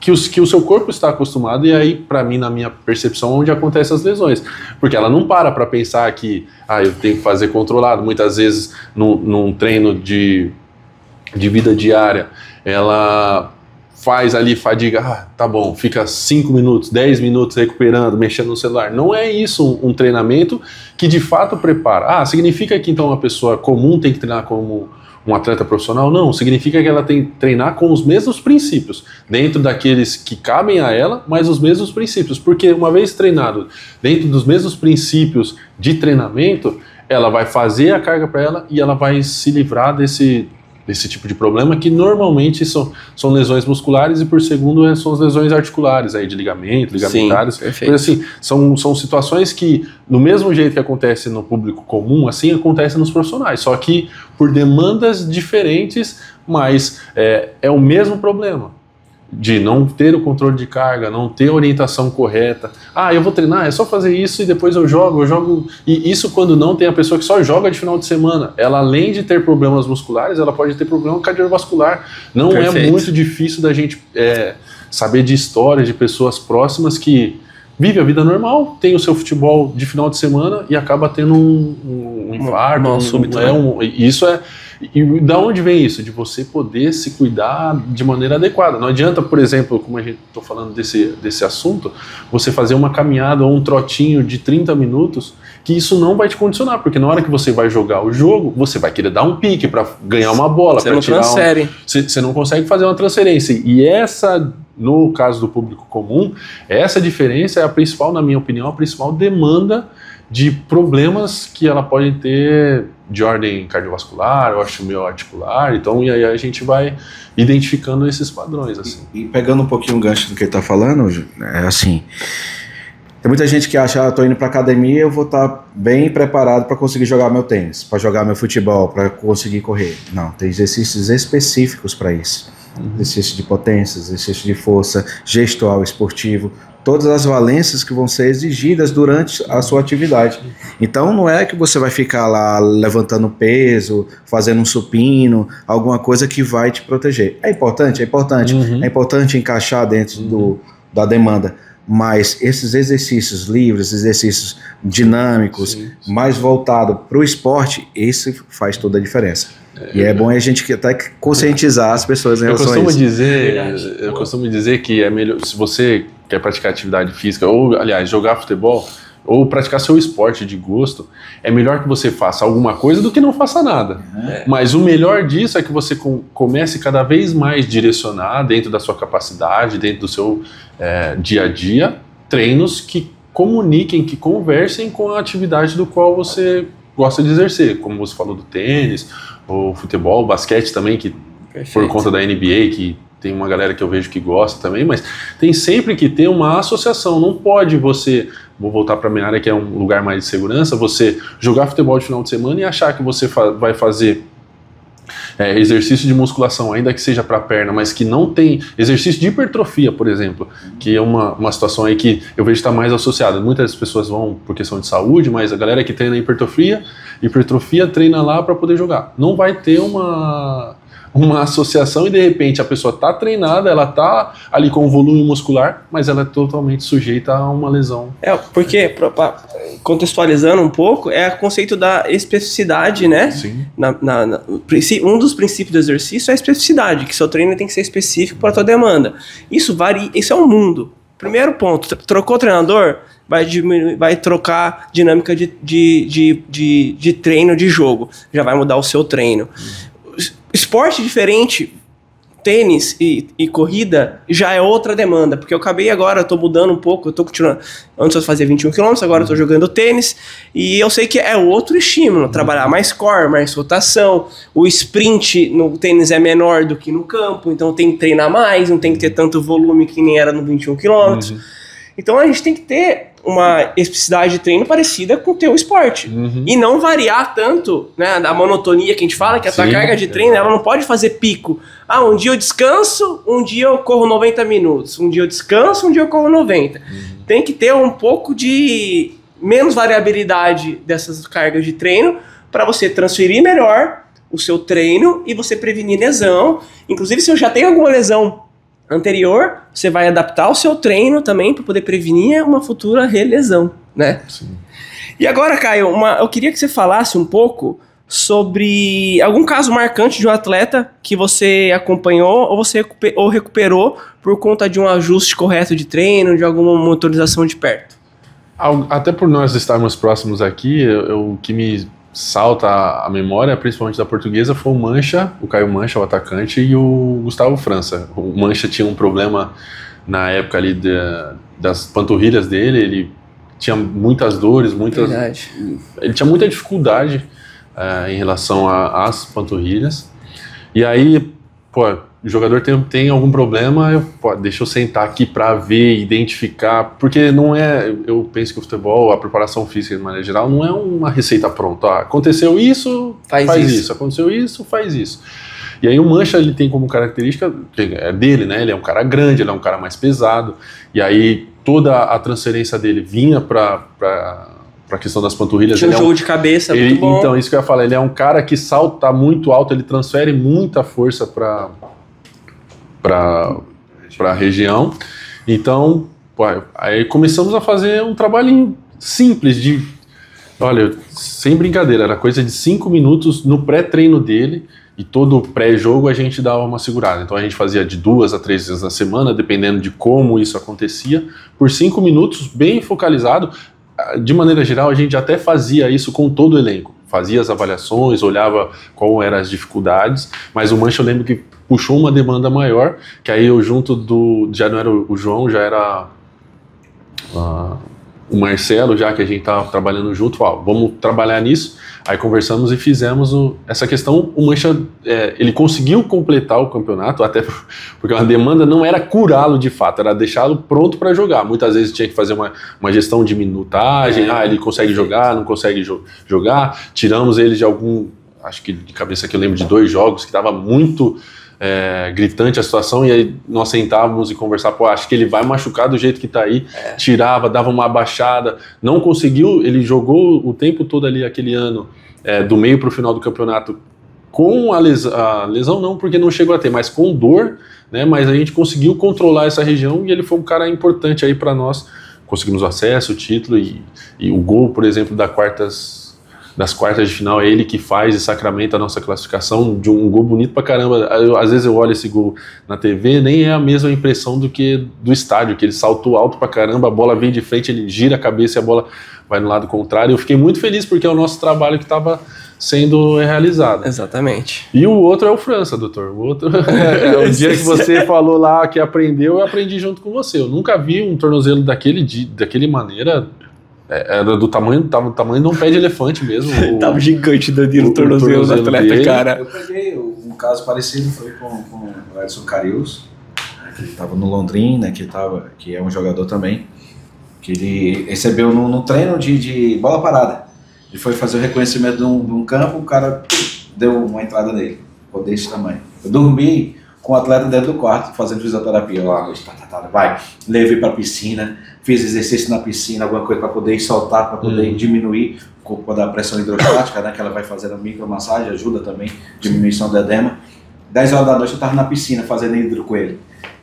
o seu corpo está acostumado, e aí, para mim, na minha percepção, onde acontecem as lesões. Porque ela não para pensar que eu tenho que fazer controlado. Muitas vezes, num treino de vida diária, ela faz ali fadiga, tá bom, fica 5 minutos, 10 minutos recuperando, mexendo no celular. Não é isso um treinamento que de fato prepara. Significa que então uma pessoa comum tem que treinar como um atleta profissional? Não, significa que ela tem que treinar com os mesmos princípios, dentro daqueles que cabem a ela, mas os mesmos princípios, porque uma vez treinado dentro dos mesmos princípios de treinamento, ela vai fazer a carga para ela e ela vai se livrar desse tipo de problema, que normalmente são lesões musculares, e por segundo são as lesões articulares, aí de ligamentares. Sim, assim, são situações que, do mesmo jeito que acontece no público comum, assim acontece nos profissionais, só que por demandas diferentes, mas é o mesmo problema. De não ter o controle de carga, não ter a orientação correta. Eu vou treinar, é só fazer isso e depois eu jogo. E isso quando não tem a pessoa que só joga de final de semana. Ela, além de ter problemas musculares, ela pode ter problema cardiovascular. Não Perfeito. É muito difícil da gente saber de histórias de pessoas próximas que vivem a vida normal, tem o seu futebol de final de semana e acaba tendo um infarto. Isso é... E da onde vem isso? De você poder se cuidar de maneira adequada. Não adianta, por exemplo, como a gente está falando desse assunto, você fazer uma caminhada ou um trotinho de 30 minutos que isso não vai te condicionar, porque na hora que você vai jogar o jogo, você vai querer dar um pique para ganhar uma bola, você não transfere. Você não consegue fazer uma transferência. E essa, no caso do público comum, essa diferença é a principal, na minha opinião, a principal demanda de problemas que ela pode ter de ordem cardiovascular ou articular. Então, e aí a gente vai identificando esses padrões, assim. E pegando um pouquinho o gancho do que ele está falando, é assim, tem muita gente que acha, tô indo para academia, eu vou estar bem preparado para conseguir jogar meu tênis, para jogar meu futebol, para conseguir correr. Não, tem exercícios específicos para isso. Exercício de potência, exercício de força, gestual, esportivo, todas as valências que vão ser exigidas durante a sua atividade. Então não é que você vai ficar lá levantando peso, fazendo um supino, alguma coisa que vai te proteger. É importante, é importante encaixar dentro da demanda. Mas esses exercícios livres, exercícios dinâmicos, mais voltado para o esporte, esse faz toda a diferença. E é bom a gente até conscientizar as pessoas em relação a isso. Eu costumo dizer que é melhor, se você quer praticar atividade física, ou aliás, jogar futebol, ou praticar seu esporte de gosto, é melhor que você faça alguma coisa do que não faça nada. Mas o melhor disso é que você comece cada vez mais direcionar dentro da sua capacidade, dentro do seu dia a dia, treinos que comuniquem, que conversem com a atividade do qual você gosta de exercer, como você falou do tênis, o futebol, o basquete também, que por conta da NBA, que tem uma galera que eu vejo que gosta também, mas tem sempre que ter uma associação. Não pode você, vou voltar para a minha área que é um lugar mais de segurança, você jogar futebol de final de semana e achar que você vai fazer exercício de musculação, ainda que seja para perna, mas que não tem exercício de hipertrofia, por exemplo, que é uma situação aí que eu vejo estar mais associada. Muitas pessoas vão por questão de saúde, mas a galera que treina hipertrofia treina lá para poder jogar. Não vai ter uma associação e de repente a pessoa está treinada, ela está ali com volume muscular, mas ela é totalmente sujeita a uma lesão. Porque, contextualizando um pouco, é o conceito da especificidade, né? Sim. Um dos princípios do exercício é a especificidade, que seu treino tem que ser específico para a tua demanda. Isso varia, isso é um mundo. Primeiro ponto, trocou o treinador, vai trocar dinâmica de treino, de jogo, já vai mudar o seu treino. Esporte diferente, tênis e corrida, já é outra demanda, porque eu acabei agora, eu tô mudando um pouco, eu tô continuando, antes eu fazia 21 km, agora eu tô jogando tênis, e eu sei que é outro estímulo, trabalhar mais core, mais rotação, o sprint no tênis é menor do que no campo, então tem que treinar mais, não tem que ter tanto volume que nem era no 21 km. Então a gente tem que ter uma especificidade de treino parecida com o teu esporte. E não variar tanto, né, da monotonia que a gente fala, que a tua carga de treino, ela não pode fazer pico. Um dia eu descanso, um dia eu corro 90 minutos. Um dia eu descanso, um dia eu corro 90. Tem que ter um pouco de menos variabilidade dessas cargas de treino para você transferir melhor o seu treino e você prevenir lesão. Inclusive, se eu já tenho alguma lesão anterior, você vai adaptar o seu treino também para poder prevenir uma futura relesão, né? Sim. E agora, Caio, eu queria que você falasse um pouco sobre algum caso marcante de um atleta que você acompanhou ou você recuperou por conta de um ajuste correto de treino, de alguma monitorização de perto. Até por nós estarmos próximos aqui, o que me salta a memória, principalmente da Portuguesa, foi o Caio Mancha, o atacante, e o Gustavo França. O Mancha tinha um problema na época ali das panturrilhas dele, ele tinha muitas dores, ele tinha muita dificuldade em relação às panturrilhas. E aí, o jogador tem algum problema, deixa eu sentar aqui para ver, identificar, porque eu penso que o futebol, a preparação física de maneira geral, não é uma receita pronta. Aconteceu isso, faz isso. Aconteceu isso, faz isso. E aí o Mancha, ele tem como característica, é dele, né? Ele é um cara grande, ele é um cara mais pesado, e aí toda a transferência dele vinha para a questão das panturrilhas. Tinha um jogo de cabeça muito bom. Então, isso que eu ia falar, ele é um cara que salta muito alto, ele transfere muita força para a região. Então, aí começamos a fazer um trabalhinho simples olha, sem brincadeira, era coisa de 5 minutos no pré-treino dele, e todo pré-jogo a gente dava uma segurada. Então a gente fazia de 2 a 3 vezes na semana, dependendo de como isso acontecia, por 5 minutos, bem focalizado. de maneira geral, a gente até fazia isso com todo o elenco. Fazia as avaliações, olhava qual eram as dificuldades, mas o Mancha eu lembro que puxou uma demanda maior, que aí eu junto já não era o João, já era o Marcelo, já que a gente estava trabalhando junto, vamos trabalhar nisso. Aí conversamos e fizemos essa questão. O Mancha, ele conseguiu completar o campeonato, até porque a demanda não era curá-lo de fato, era deixá-lo pronto para jogar. Muitas vezes tinha que fazer uma gestão de minutagem, ele consegue jogar, não consegue jogar. Tiramos ele de acho que de cabeça que eu lembro de 2 jogos, que estava muito gritante a situação, e aí nós sentávamos e conversávamos, acho que ele vai machucar do jeito que tá aí, tirava, dava uma abaixada, não conseguiu, ele jogou o tempo todo ali aquele ano, do meio para o final do campeonato, com a lesão não, porque não chegou a ter, mas com dor, né, mas a gente conseguiu controlar essa região, e ele foi um cara importante aí para nós, conseguimos o acesso, o título, e o gol, por exemplo, das quartas de final, é ele que faz e sacramenta a nossa classificação, de um gol bonito pra caramba. Às vezes eu olho esse gol na TV, nem é a mesma impressão do que do estádio, que ele saltou alto pra caramba, a bola vem de frente, ele gira a cabeça e a bola vai no lado contrário. Eu fiquei muito feliz porque é o nosso trabalho que estava sendo realizado. Exatamente. E o outro é o França, doutor. O outro o dia que você falou lá que aprendeu, eu aprendi junto com você. Eu nunca vi um tornozelo daquele maneira. Era do tamanho de um pé de elefante mesmo. Tava gigante o tornozelo do atleta, dele. cara. Eu peguei um caso parecido, foi com o Edson Carius, que estava no Londrina, que é um jogador também, que ele recebeu no treino de bola parada. Ele foi fazer o reconhecimento de um campo, o cara deu uma entrada nele, ficou desse tamanho. Eu dormi com o atleta dentro do quarto, fazendo fisioterapia. Vai, levei para a piscina, fiz exercício na piscina, alguma coisa para poder soltar, para poder diminuir o corpo da pressão hidrostática, né, que ela vai fazendo micromassagem, ajuda também, diminuição do edema. 10 horas da noite eu estava na piscina fazendo hidro com ele.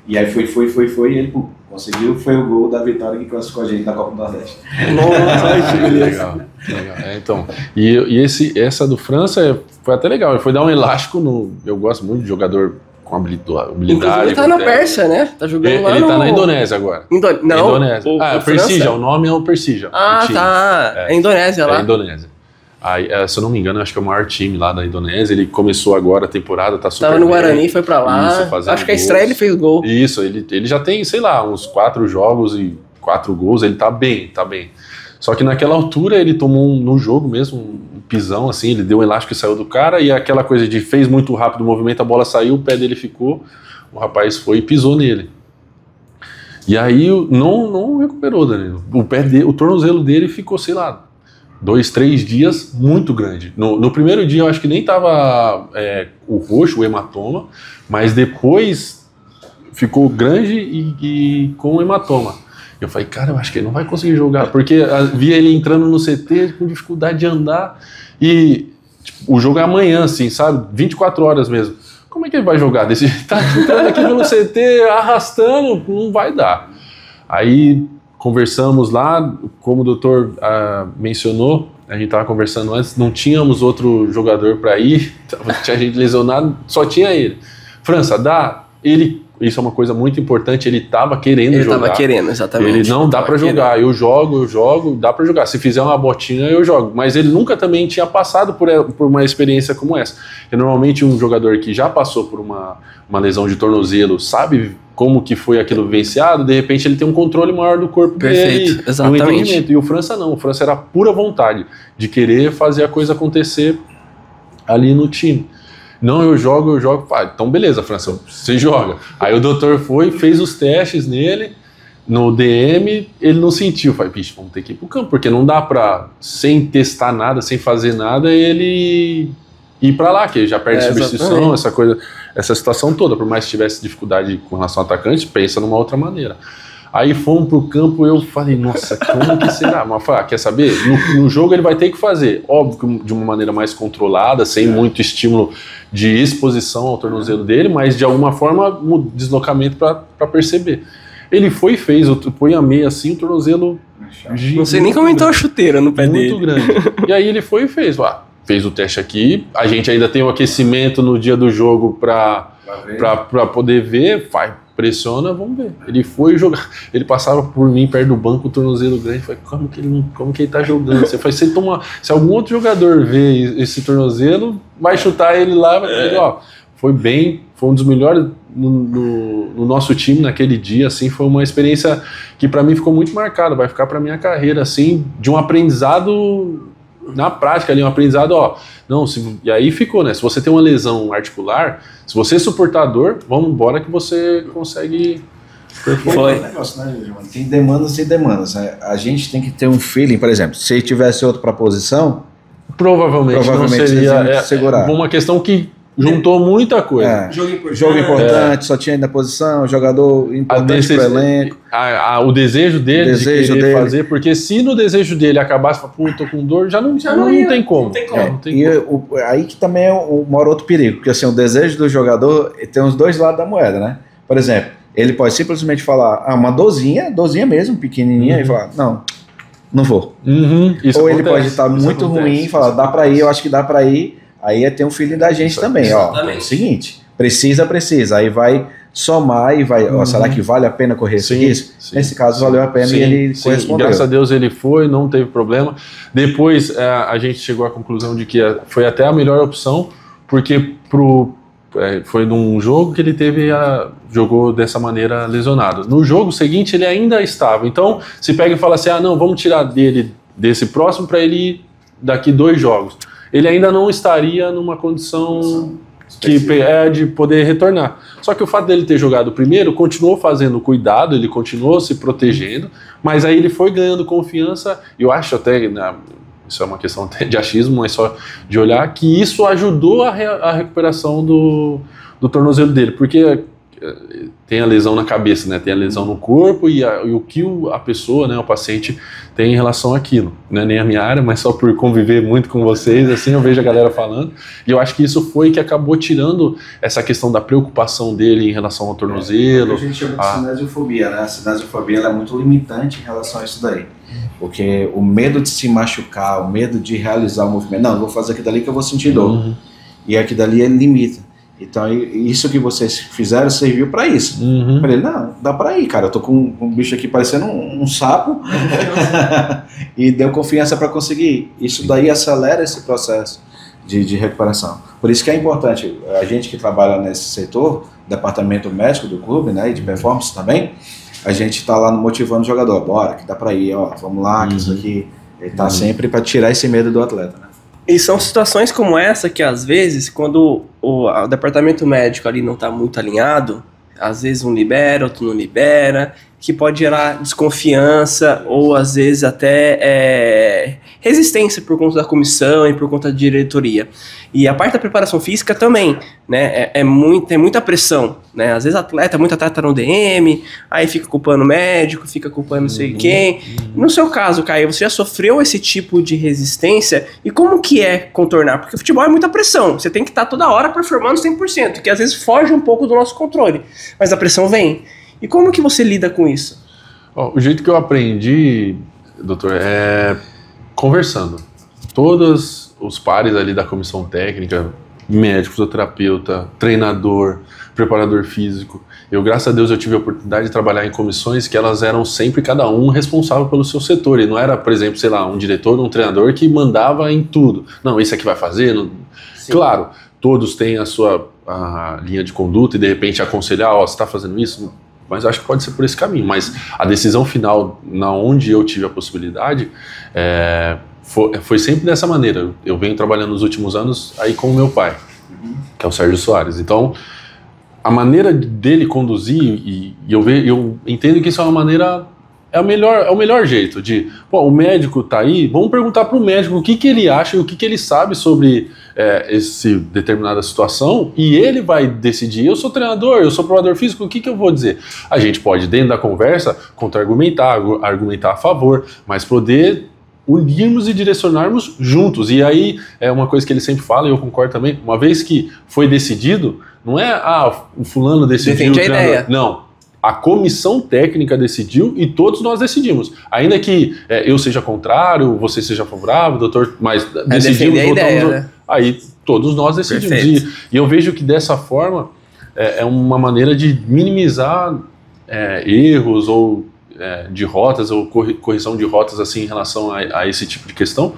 E aí foi, e ele conseguiu, foi o gol da vitória que classificou a gente na Copa do Nordeste. Nossa, que legal. Então, essa do França foi até legal, ele foi dar um elástico eu gosto muito de jogador com habilidade. Inclusive ele tá na Pérsia, né? Tá jogando lá Ele tá na Indonésia agora. Não, Indonésia. Persija, o nome é o Persija. Tá. É Indonésia lá. É Indonésia. Aí, se eu não me engano, acho que é o maior time lá da Indonésia. Ele começou agora a temporada, tá super Tava no Guarani, foi pra lá. Isso, acho que a estreia ele fez gol. Isso, ele já tem, sei lá, uns 4 jogos e 4 gols. Ele tá bem. Só que naquela altura ele tomou no jogo mesmo um pisão, assim, ele deu um elástico e saiu do cara, e aquela coisa de fez muito rápido o movimento, a bola saiu, o pé dele ficou, o rapaz foi e pisou nele. E aí não recuperou, Danilo. O tornozelo dele ficou, sei lá, 2, 3 dias muito grande. No primeiro dia eu acho que nem tava o roxo, o hematoma, mas depois ficou grande e com hematoma. Eu falei, cara, eu acho que ele não vai conseguir jogar, porque via ele entrando no CT com dificuldade de andar, e tipo, o jogo é amanhã, assim, sabe, 24 horas mesmo. Como é que ele vai jogar desse jeito? Tá entrando aqui pelo CT, arrastando, não vai dar. Aí conversamos lá, como o doutor mencionou, a gente estava conversando antes, não tínhamos outro jogador para ir, tinha gente lesionado, só tinha ele. França, dá? Isso é uma coisa muito importante, ele estava querendo jogar. Ele estava querendo, exatamente. Ele não dá para jogar, eu jogo, dá para jogar. Se fizer uma botinha, eu jogo. Mas ele nunca também tinha passado por uma experiência como essa. E normalmente um jogador que já passou por uma lesão de tornozelo, sabe como que foi aquilo vivenciado, de repente ele tem um controle maior do corpo dele. Perfeito, exatamente. Um entendimento. E o França não, o França era pura vontade de querer fazer a coisa acontecer ali no time. Não, eu jogo. Então beleza, França, você joga. Aí o doutor foi, fez os testes nele, no DM, ele não sentiu. Falei, bicho, vamos ter que ir pro campo, porque não dá pra, sem testar nada, sem fazer nada, ele ir pra lá, que já perde substituição, essa situação toda. Por mais que tivesse dificuldade com relação ao atacante, pensa numa outra maneira. Aí fomos pro campo, eu falei, nossa, como que será? Mas falei, quer saber? No jogo ele vai ter que fazer, óbvio que de uma maneira mais controlada, sem muito estímulo de exposição ao tornozelo dele, mas de alguma forma um deslocamento para perceber. Ele foi e fez, eu põe a meia assim, o tornozelo... Não sei nem como entrou a chuteira no pé dele. Muito grande. E aí ele foi e fez, fez o teste aqui, a gente ainda tem o aquecimento no dia do jogo para poder ver, pressiona, vamos ver. Ele foi jogar, ele passava por mim perto do banco, o tornozelo grande, falei, como que ele tá jogando? Você faz, se algum outro jogador vê esse tornozelo, vai chutar ele lá, ele, ó, foi um dos melhores no nosso time naquele dia, assim, foi uma experiência que para mim ficou muito marcada, vai ficar para minha carreira, assim, de um aprendizado na prática ali, um aprendizado, ó, não, e aí ficou, né, se você tem uma lesão articular, se você suportar a dor, vamos embora que você consegue performar. Foi. Negócio, né, tem demandas e demandas, né? A gente tem que ter um feeling, por exemplo, se tivesse outro para posição, provavelmente não seria segurar. Uma questão que juntou muita coisa. Jogo importante, só tinha ainda posição, jogador importante para o elenco. O desejo dele de querer fazer, porque se no desejo dele acabasse, tô com dor, já não tem como. Aí que também mora outro perigo, porque assim, o desejo do jogador tem os dois lados da moeda, né? Por exemplo, ele pode simplesmente falar, uma dorzinha mesmo, pequenininha, e falar, não vou. Ou ele pode estar muito ruim e falar, dá para ir, eu acho que dá para ir. Aí tem um feeling da gente também, ó. É o seguinte, precisa, aí vai somar e vai, será que vale a pena correr esse risco? Nesse caso valeu a pena e ele correspondeu. Graças a Deus ele foi, não teve problema. Depois a gente chegou à conclusão de que foi até a melhor opção, porque foi num jogo que ele jogou dessa maneira lesionado. No jogo seguinte ele ainda estava, então se pega e fala assim, não, vamos tirar dele desse próximo para ele ir daqui 2 jogos. Ele ainda não estaria numa condição de poder retornar. Só que o fato dele ter jogado primeiro, continuou fazendo cuidado, ele continuou se protegendo, mas aí ele foi ganhando confiança, e eu acho até, isso é uma questão até de achismo, mas só de olhar, que isso ajudou a recuperação do tornozelo dele, porque tem a lesão na cabeça, né? Tem a lesão no corpo e o que a pessoa, né, o paciente tem em relação àquilo. Não é nem a minha área, mas só por conviver muito com vocês, assim, eu vejo a galera falando, e eu acho que isso foi que acabou tirando essa questão da preocupação dele em relação ao tornozelo. A gente chama de cinesiofobia, né? A cinesiofobia ela é muito limitante em relação a isso daí, porque o medo de se machucar, o medo de realizar o movimento, não, eu vou fazer aquilo dali que eu vou sentir dor, e aquilo dali ele limita. Então, isso que vocês fizeram serviu para isso. Para ele, não, dá para ir, cara. Eu tô com um bicho aqui parecendo um sapo e deu confiança para conseguir. Isso daí acelera esse processo de recuperação. Por isso que é importante, a gente que trabalha nesse setor, departamento médico do clube, né, e de performance também, a gente está lá motivando o jogador. Bora, que dá para ir, ó, vamos lá, que isso aqui está sempre para tirar esse medo do atleta, né? E são situações como essa que, às vezes, quando o departamento médico ali não está muito alinhado, às vezes um libera, outro não libera, que pode gerar desconfiança ou, às vezes, até resistência por conta da comissão e por conta da diretoria. E a parte da preparação física também, né, tem muita pressão, né, às vezes muito atleta no DM, aí fica culpando o médico, fica culpando não sei quem. No seu caso, Caio, você já sofreu esse tipo de resistência e como que é contornar? Porque o futebol é muita pressão, você tem que estar toda hora performando 100%, que às vezes foge um pouco do nosso controle, mas a pressão vem. E como que você lida com isso? O jeito que eu aprendi, doutor, é conversando. Todos os pares ali da comissão técnica, médico, fisioterapeuta, treinador, preparador físico. Graças a Deus, eu tive a oportunidade de trabalhar em comissões que elas eram sempre cada um responsável pelo seu setor. E não era, por exemplo, sei lá, um diretor, um treinador que mandava em tudo. Não, isso aqui vai fazer. Não... Claro, todos têm a linha de conduta e de repente aconselhar, você está fazendo isso, mas acho que pode ser por esse caminho. Mas a decisão final, na onde eu tive a possibilidade, foi sempre dessa maneira. Eu venho trabalhando nos últimos anos aí com o meu pai, que é o Sérgio Soares. Então, a maneira dele conduzir, e eu entendo que isso é uma maneira, é o melhor jeito de, o médico tá aí, vamos perguntar para o médico o que ele acha e o que ele sabe sobre essa determinada situação, e ele vai decidir. Eu sou treinador, eu sou preparador físico, o que eu vou dizer? A gente pode, dentro da conversa, contra-argumentar, argumentar a favor, mas poder unirmos e direcionarmos juntos. E aí, é uma coisa que ele sempre fala, e eu concordo também, uma vez que foi decidido, não é, o fulano decidiu. Defende a ideia. Não. A comissão técnica decidiu e todos nós decidimos. Ainda que eu seja contrário, você seja favorável, doutor, mas decidimos, a ideia, né? Aí todos nós decidimos. E eu vejo que dessa forma é uma maneira de minimizar erros ou de rotas ou correção de rotas assim em relação a esse tipo de questão,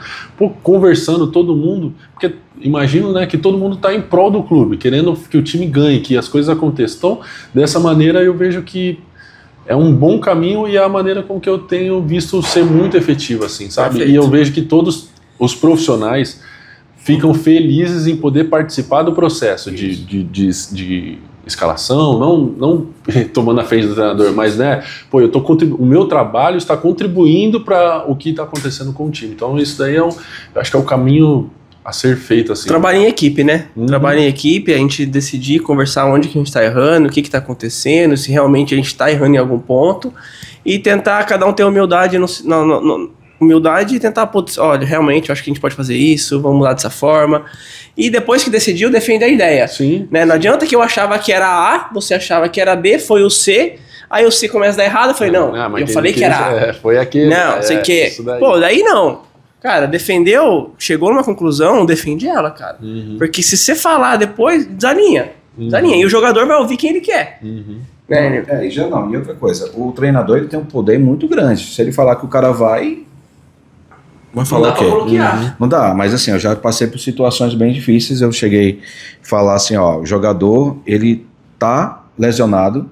conversando todo mundo, porque imagino, né, que todo mundo está em prol do clube, querendo que o time ganhe, que as coisas aconteçam. Então, dessa maneira eu vejo que é um bom caminho e é a maneira com que eu tenho visto ser muito efetivo, assim, sabe? Perfeito. E eu vejo que todos os profissionais ficam felizes em poder participar do processo de escalação, não tomando a frente do treinador, mas, né, pô, o meu trabalho está contribuindo para o que está acontecendo com o time. Então, isso daí eu acho que é o caminho a ser feito, assim. Trabalho em equipe, né? Trabalho em equipe, a gente decidir, conversar onde que a gente está errando, o que está acontecendo, se realmente a gente está errando em algum ponto, e tentar cada um ter humildade humildade e tentar, putz, olha, realmente, eu acho que a gente pode fazer isso, vamos mudar dessa forma. E depois que decidiu, defende a ideia. Sim. Né? Não adianta que eu achava que era A, você achava que era B, foi o C, aí o C começa a dar errado, eu falei, não eu falei que era A. Foi aquele. Não, sei que. Pô, daí não. Cara, defendeu, chegou numa conclusão, defende ela, cara. Porque se você falar depois, desalinha. Desalinha. E o jogador vai ouvir quem ele quer. Né? E já não. E outra coisa, o treinador ele tem um poder muito grande. Se ele falar que o cara vai falar o quê? Não dá, mas assim, eu já passei por situações bem difíceis. Eu cheguei a falar assim, ó, o jogador, ele tá lesionado,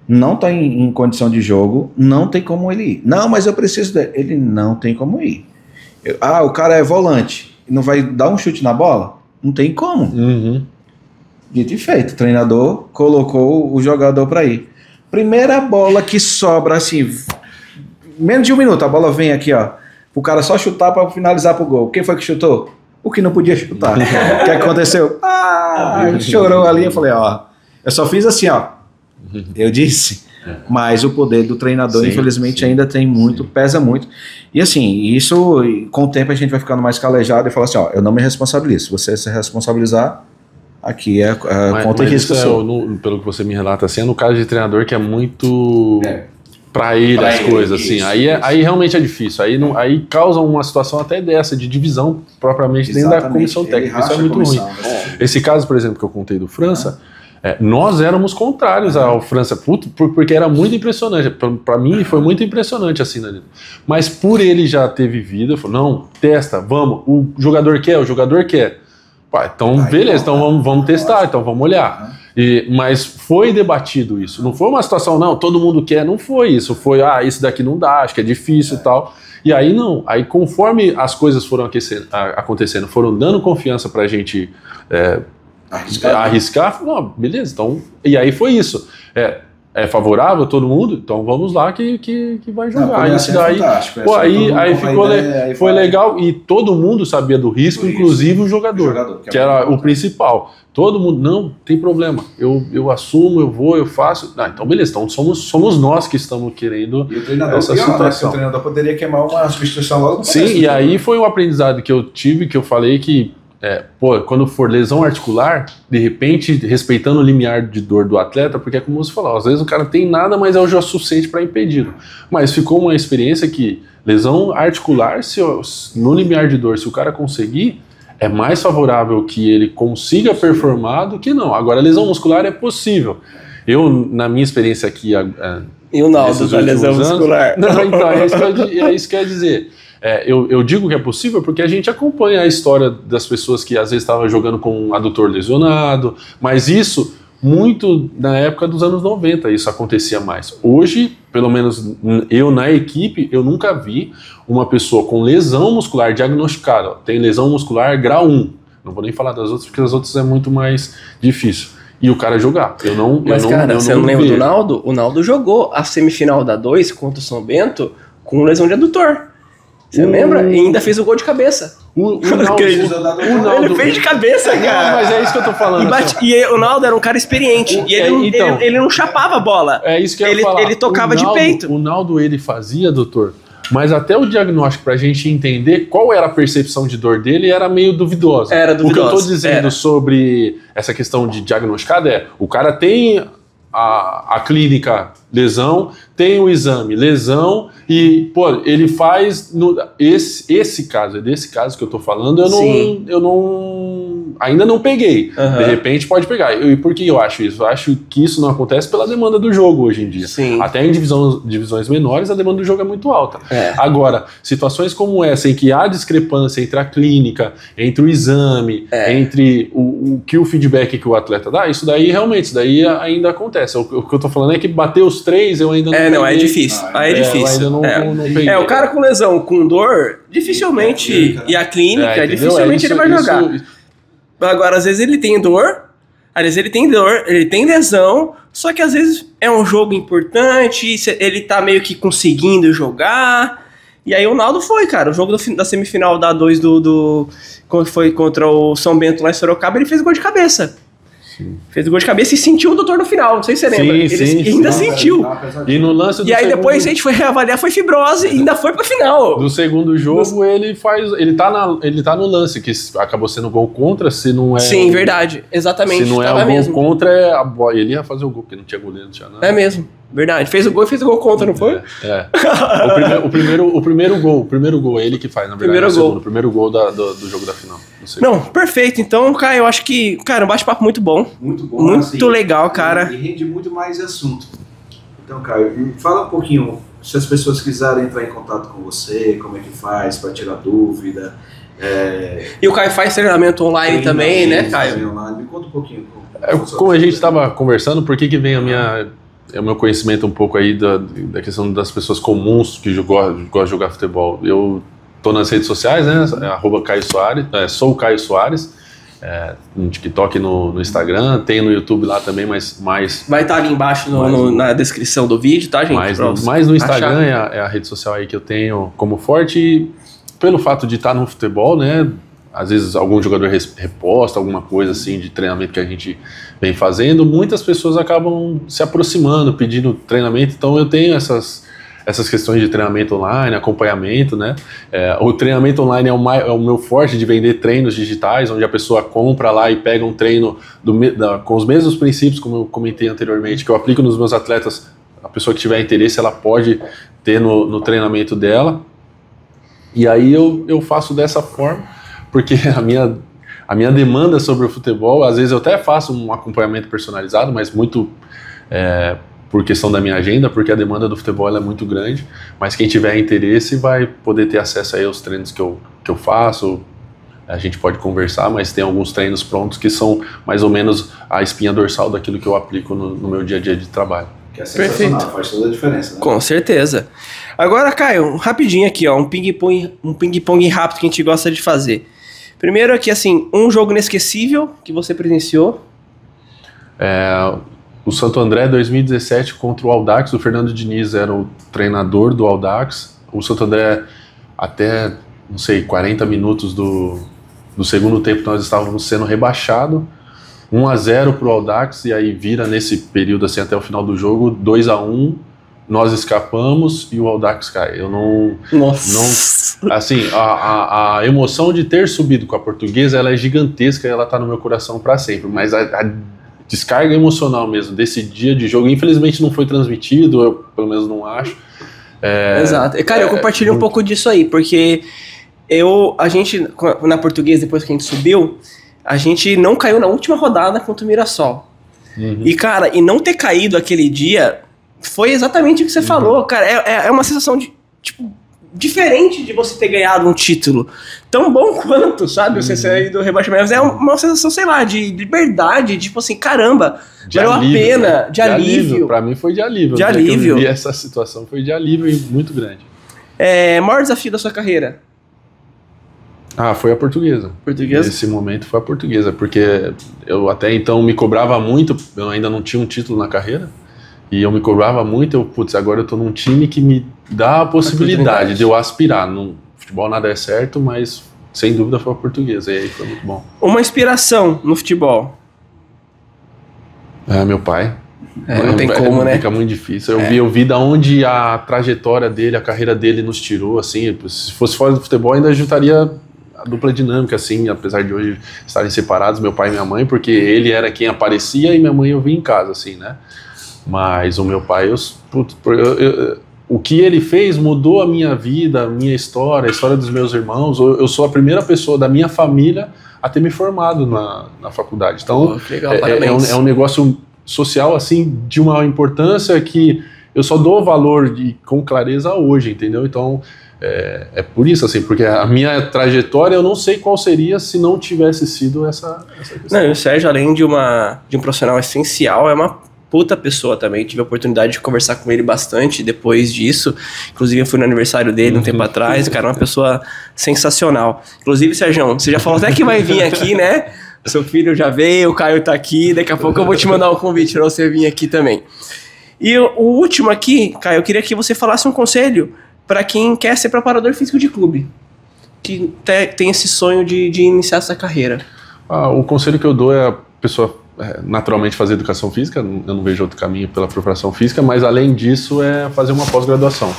não tá em condição de jogo, não tem como ele ir. Não, mas eu preciso dele. Ele não tem como ir. O cara é volante, não vai dar um chute na bola? Não tem como. Dito e feito, o treinador colocou o jogador para ir. Primeira bola que sobra, assim, menos de um minuto, a bola vem aqui, ó, o cara só chutar para finalizar pro gol. Quem foi que chutou? O que não podia chutar. O que aconteceu? Chorou ali. Eu falei, ó, eu só fiz assim, ó. Eu disse. Mas o poder do treinador, infelizmente, ainda tem muito, pesa muito. E assim, isso, com o tempo a gente vai ficando mais calejado e fala assim, ó, eu não me responsabilizo. Se você se responsabilizar, aqui é conta e risco seu. Pelo que você me relata, assim, é no caso de treinador que é muito... Pra ele as coisas, assim, aí realmente é difícil, aí causa uma situação até dessa, de divisão propriamente dentro da comissão técnica, isso é muito ruim. Esse caso, por exemplo, que eu contei do França, nós éramos contrários ao França, porque era muito impressionante, pra mim foi muito impressionante assim, né? Mas por ele já ter vivido, eu falei, não, testa, vamos, o jogador quer, pá, então beleza, então vamos testar, então vamos olhar. Mas foi debatido isso, não foi uma situação, não, todo mundo quer, não foi isso, foi, isso daqui não dá, acho que é difícil e tal, e aí não, aí conforme as coisas foram acontecendo, foram dando confiança pra gente arriscar, não, beleza, então, e aí foi isso, é favorável a todo mundo, então vamos lá que vai jogar. Isso daí, foi legal e todo mundo sabia do risco, inclusive o jogador que era o principal. Todo mundo, não, tem problema, eu assumo, eu vou, eu faço. Então beleza, então somos nós que estamos querendo essa situação. O treinador poderia queimar uma substituição logo. Sim, e aí foi um aprendizado que eu tive, que eu falei que quando for lesão articular, de repente, respeitando o limiar de dor do atleta, porque é como você falou, às vezes o cara tem nada, mas é o suficiente para impedir. Mas ficou uma experiência que lesão articular, no limiar de dor, se o cara conseguir, é mais favorável que ele consiga performar do que não. Agora, a lesão muscular é possível. Eu, na minha experiência aqui... E o Naldo da lesão muscular? Não, então, é isso que eu ia dizer. Eu digo que é possível porque a gente acompanha a história das pessoas que às vezes estavam jogando com um adutor lesionado, mas isso muito na época dos anos 90 isso acontecia mais. Hoje, pelo menos eu na equipe, eu nunca vi uma pessoa com lesão muscular diagnosticada, tem lesão muscular grau 1, não vou nem falar das outras porque as outras é muito mais difícil, e o cara jogar. Você não lembra do Naldo? O Naldo jogou a semifinal da 2 contra o São Bento com lesão de adutor. Você lembra? E ainda fez o gol de cabeça. O Naldo, ele fez de cabeça, cara. Mas é isso que eu tô falando. E o Naldo era um cara experiente. Ele não chapava a bola. É isso que eu ia falar. Ele tocava de peito. O Naldo, ele fazia, doutor, mas até o diagnóstico pra gente entender qual era a percepção de dor dele era meio duvidosa. Era duvidoso. O que eu tô dizendo sobre essa questão de diagnosticado o cara tem a clínica lesão, tem o exame lesão e, ele faz esse caso, é desse caso que eu tô falando, eu não ainda não peguei. De repente pode pegar. E por que eu acho isso? Eu acho que isso não acontece pela demanda do jogo hoje em dia. Sim. Até em divisões menores, a demanda do jogo é muito alta. Agora, situações como essa, em que há discrepância entre a clínica, entre o exame, entre o que o feedback que o atleta dá, isso daí realmente, isso daí ainda acontece. O que eu tô falando é que bater os 3 eu ainda não peguei. Não, é difícil. Aí é difícil. Eu ainda não peguei. O cara com lesão, com dor, dificilmente, e a clínica, dificilmente ele vai jogar. Agora, às vezes ele tem dor, ele tem lesão, só que às vezes é um jogo importante, ele tá meio que conseguindo jogar. E aí o Naldo foi, cara. O jogo da semifinal da A2 quando foi contra o São Bento lá em Sorocaba, ele fez gol de cabeça. Fez o gol de cabeça e sentiu o doutor no final, não sei se você lembra. Ele ainda sentiu. E no lance do E aí depois a gente foi reavaliar, foi fibrose e ainda foi pra final. Do segundo jogo, ele tá no lance, que acabou sendo gol contra, se não é... Sim, verdade, exatamente. Se não é o gol contra, ele ia fazer o gol, porque não tinha goleiro, não tinha nada. É mesmo, verdade. Fez o gol e fez o gol contra, não foi? O primeiro gol é ele que faz, na verdade. O primeiro gol do jogo da final. Não, perfeito. Então, Caio, eu acho que, cara, um bate-papo muito bom. Muito bom. Muito assim, legal, cara. E rende muito mais assunto. Então, Caio, fala um pouquinho, se as pessoas quiserem entrar em contato com você, como é que faz para tirar dúvida. E o Caio faz treinamento online também, né, Caio? Me conta um pouquinho. Como a gente estava conversando, por que vem o meu conhecimento um pouco aí da questão das pessoas comuns que gostam de jogar futebol. Eu tô nas redes sociais, né, @Caio Soares, sou o Caio Soares, no TikTok, no Instagram, tem no YouTube lá também, mas mais... Vai estar ali embaixo na descrição do vídeo, tá, gente? Mais no Instagram é a rede social aí que eu tenho como forte, e pelo fato de estar no futebol, né, às vezes algum jogador reposta alguma coisa assim de treinamento que a gente vem fazendo, muitas pessoas acabam se aproximando, pedindo treinamento, então eu tenho essas questões de treinamento online, acompanhamento, né? O treinamento online é o meu forte de vender treinos digitais, onde a pessoa compra lá e pega um treino com os mesmos princípios, como eu comentei anteriormente, que eu aplico nos meus atletas. A pessoa que tiver interesse, ela pode ter no treinamento dela. E aí eu faço dessa forma, porque a minha demanda sobre o futebol, às vezes eu até faço um acompanhamento personalizado, mas muito... por questão da minha agenda, porque a demanda do futebol é muito grande, mas quem tiver interesse vai poder ter acesso aí aos treinos que eu faço, a gente pode conversar, mas tem alguns treinos prontos que são mais ou menos a espinha dorsal daquilo que eu aplico no meu dia a dia de trabalho. Que é sensacional, faz toda a diferença, né? Com certeza. Agora, Caio, rapidinho aqui, ó, um ping-pong rápido que a gente gosta de fazer. Primeiro aqui, assim, um jogo inesquecível que você presenciou. O Santo André 2017 contra o Audax, o Fernando Diniz era o treinador do Audax. O Santo André, até, não sei, 40 minutos do segundo tempo, nós estávamos sendo rebaixados. 1-0 para o Audax, e aí vira nesse período, assim, até o final do jogo, 2-1, nós escapamos e o Audax cai. Eu não... Nossa! Assim, a emoção de ter subido com a Portuguesa, ela é gigantesca e ela está no meu coração para sempre, mas a descarga emocional mesmo desse dia de jogo, infelizmente não foi transmitido, eu pelo menos não acho. Exato. Cara, eu compartilho um pouco disso aí, porque a gente, na Portuguesa, depois que a gente subiu, a gente não caiu na última rodada contra o Mirassol. E, cara, não ter caído aquele dia foi exatamente o que você falou, cara. É uma sensação de, tipo, diferente de você ter ganhado um título tão bom quanto, sabe, você sair do rebaixamento, mas é uma sensação, sei lá, de liberdade, tipo assim, caramba, valeu a pena, de alívio. Pra mim foi de alívio. De alívio. Eu vivi essa situação, foi de alívio e muito grande. Maior desafio da sua carreira? Foi a Portuguesa. Nesse momento foi a Portuguesa, porque eu até então me cobrava muito, eu ainda não tinha um título na carreira, e eu me cobrava muito, agora eu tô num time que me dá a possibilidade de eu aspirar. No futebol nada é certo, mas sem dúvida foi a Portuguesa, e aí foi muito bom. Uma inspiração no futebol? Meu pai. Não tem como, né? Fica muito difícil. Eu vi da onde a trajetória dele, a carreira dele nos tirou, assim, se fosse fora do futebol ainda juntaria a dupla dinâmica, assim, apesar de hoje estarem separados, meu pai e minha mãe, porque ele era quem aparecia e minha mãe eu via em casa, assim, né? Mas o meu pai, o que ele fez mudou a minha vida, a minha história, a história dos meus irmãos. Eu sou a primeira pessoa da minha família a ter me formado na faculdade. Então, legal, parabéns. É um negócio social, assim, de uma importância que eu só dou valor com clareza hoje, entendeu? Então, é por isso, assim, porque a minha trajetória eu não sei qual seria se não tivesse sido essa questão. Não, o Sérgio, além de um profissional essencial, é uma puta pessoa também. Tive a oportunidade de conversar com ele bastante depois disso. Inclusive, eu fui no aniversário dele um tempo atrás. O cara é uma pessoa sensacional. Inclusive, Sérgio, você já falou até que vai vir aqui, né? Seu filho já veio, o Caio tá aqui. Daqui a pouco eu vou te mandar um convite pra você vir aqui também. E o último aqui, Caio, eu queria que você falasse um conselho para quem quer ser preparador físico de clube, que tem esse sonho de iniciar essa carreira. O conselho que eu dou é a pessoa naturalmente fazer educação física, eu não vejo outro caminho pela preparação física, mas além disso é fazer uma pós-graduação,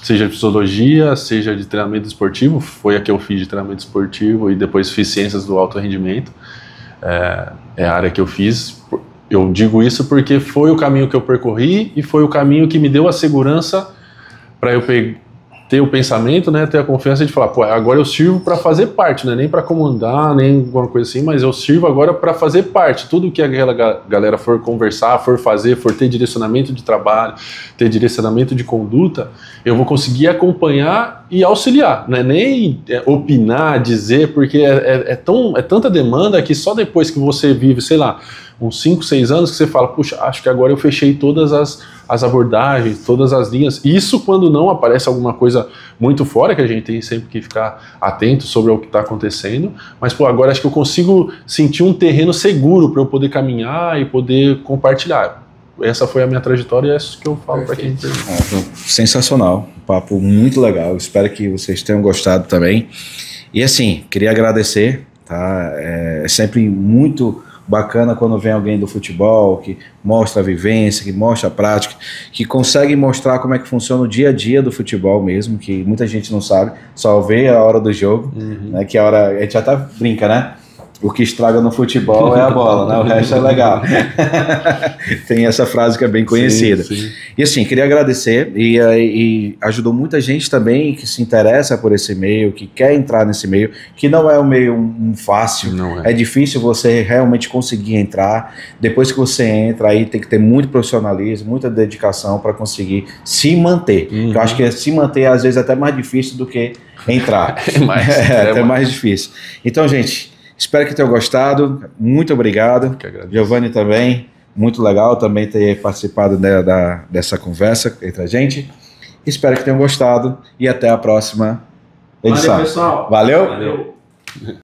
seja de fisiologia, seja de treinamento esportivo, foi a que eu fiz de treinamento esportivo e depois fiz ciências do alto rendimento, é a área que eu fiz. Eu digo isso porque foi o caminho que eu percorri e foi o caminho que me deu a segurança para eu ter o pensamento, né, ter a confiança de falar, pô, agora eu sirvo para fazer parte, né, nem para comandar, nem alguma coisa assim, mas eu sirvo agora para fazer parte. Tudo que aquela galera for conversar, for fazer, for ter direcionamento de trabalho, ter direcionamento de conduta, eu vou conseguir acompanhar e auxiliar, não é nem opinar, dizer, porque é tanta demanda que só depois que você vive, sei lá, uns 5, 6 anos que você fala, puxa, acho que agora eu fechei todas as abordagens, todas as linhas. Isso quando não aparece alguma coisa muito fora, que a gente tem sempre que ficar atento sobre o que está acontecendo, mas pô, agora acho que eu consigo sentir um terreno seguro para eu poder caminhar e poder compartilhar. Essa foi a minha trajetória e é isso que eu falo para quem pergunta. Sensacional, um papo muito legal, espero que vocês tenham gostado também. E assim, queria agradecer, tá? É sempre muito bacana quando vem alguém do futebol que mostra a vivência, que mostra a prática, que consegue mostrar como é que funciona o dia a dia do futebol mesmo, que muita gente não sabe, só vê a hora do jogo, né, que a hora, a gente até brinca, né? O que estraga no futebol é a bola, né? O resto é legal. Tem essa frase que é bem conhecida. Sim, sim. E assim, queria agradecer e ajudou muita gente também que se interessa por esse meio, que quer entrar nesse meio, que não é um meio fácil, é difícil você realmente conseguir entrar. Depois que você entra, aí tem que ter muito profissionalismo, muita dedicação para conseguir se manter. Eu acho que se manter às vezes é até mais difícil do que entrar. É até mais difícil. Então, gente, espero que tenham gostado, muito obrigado, Giovanni também, muito legal também ter participado dessa conversa entre a gente, espero que tenham gostado e até a próxima edição. Valeu, pessoal. Valeu?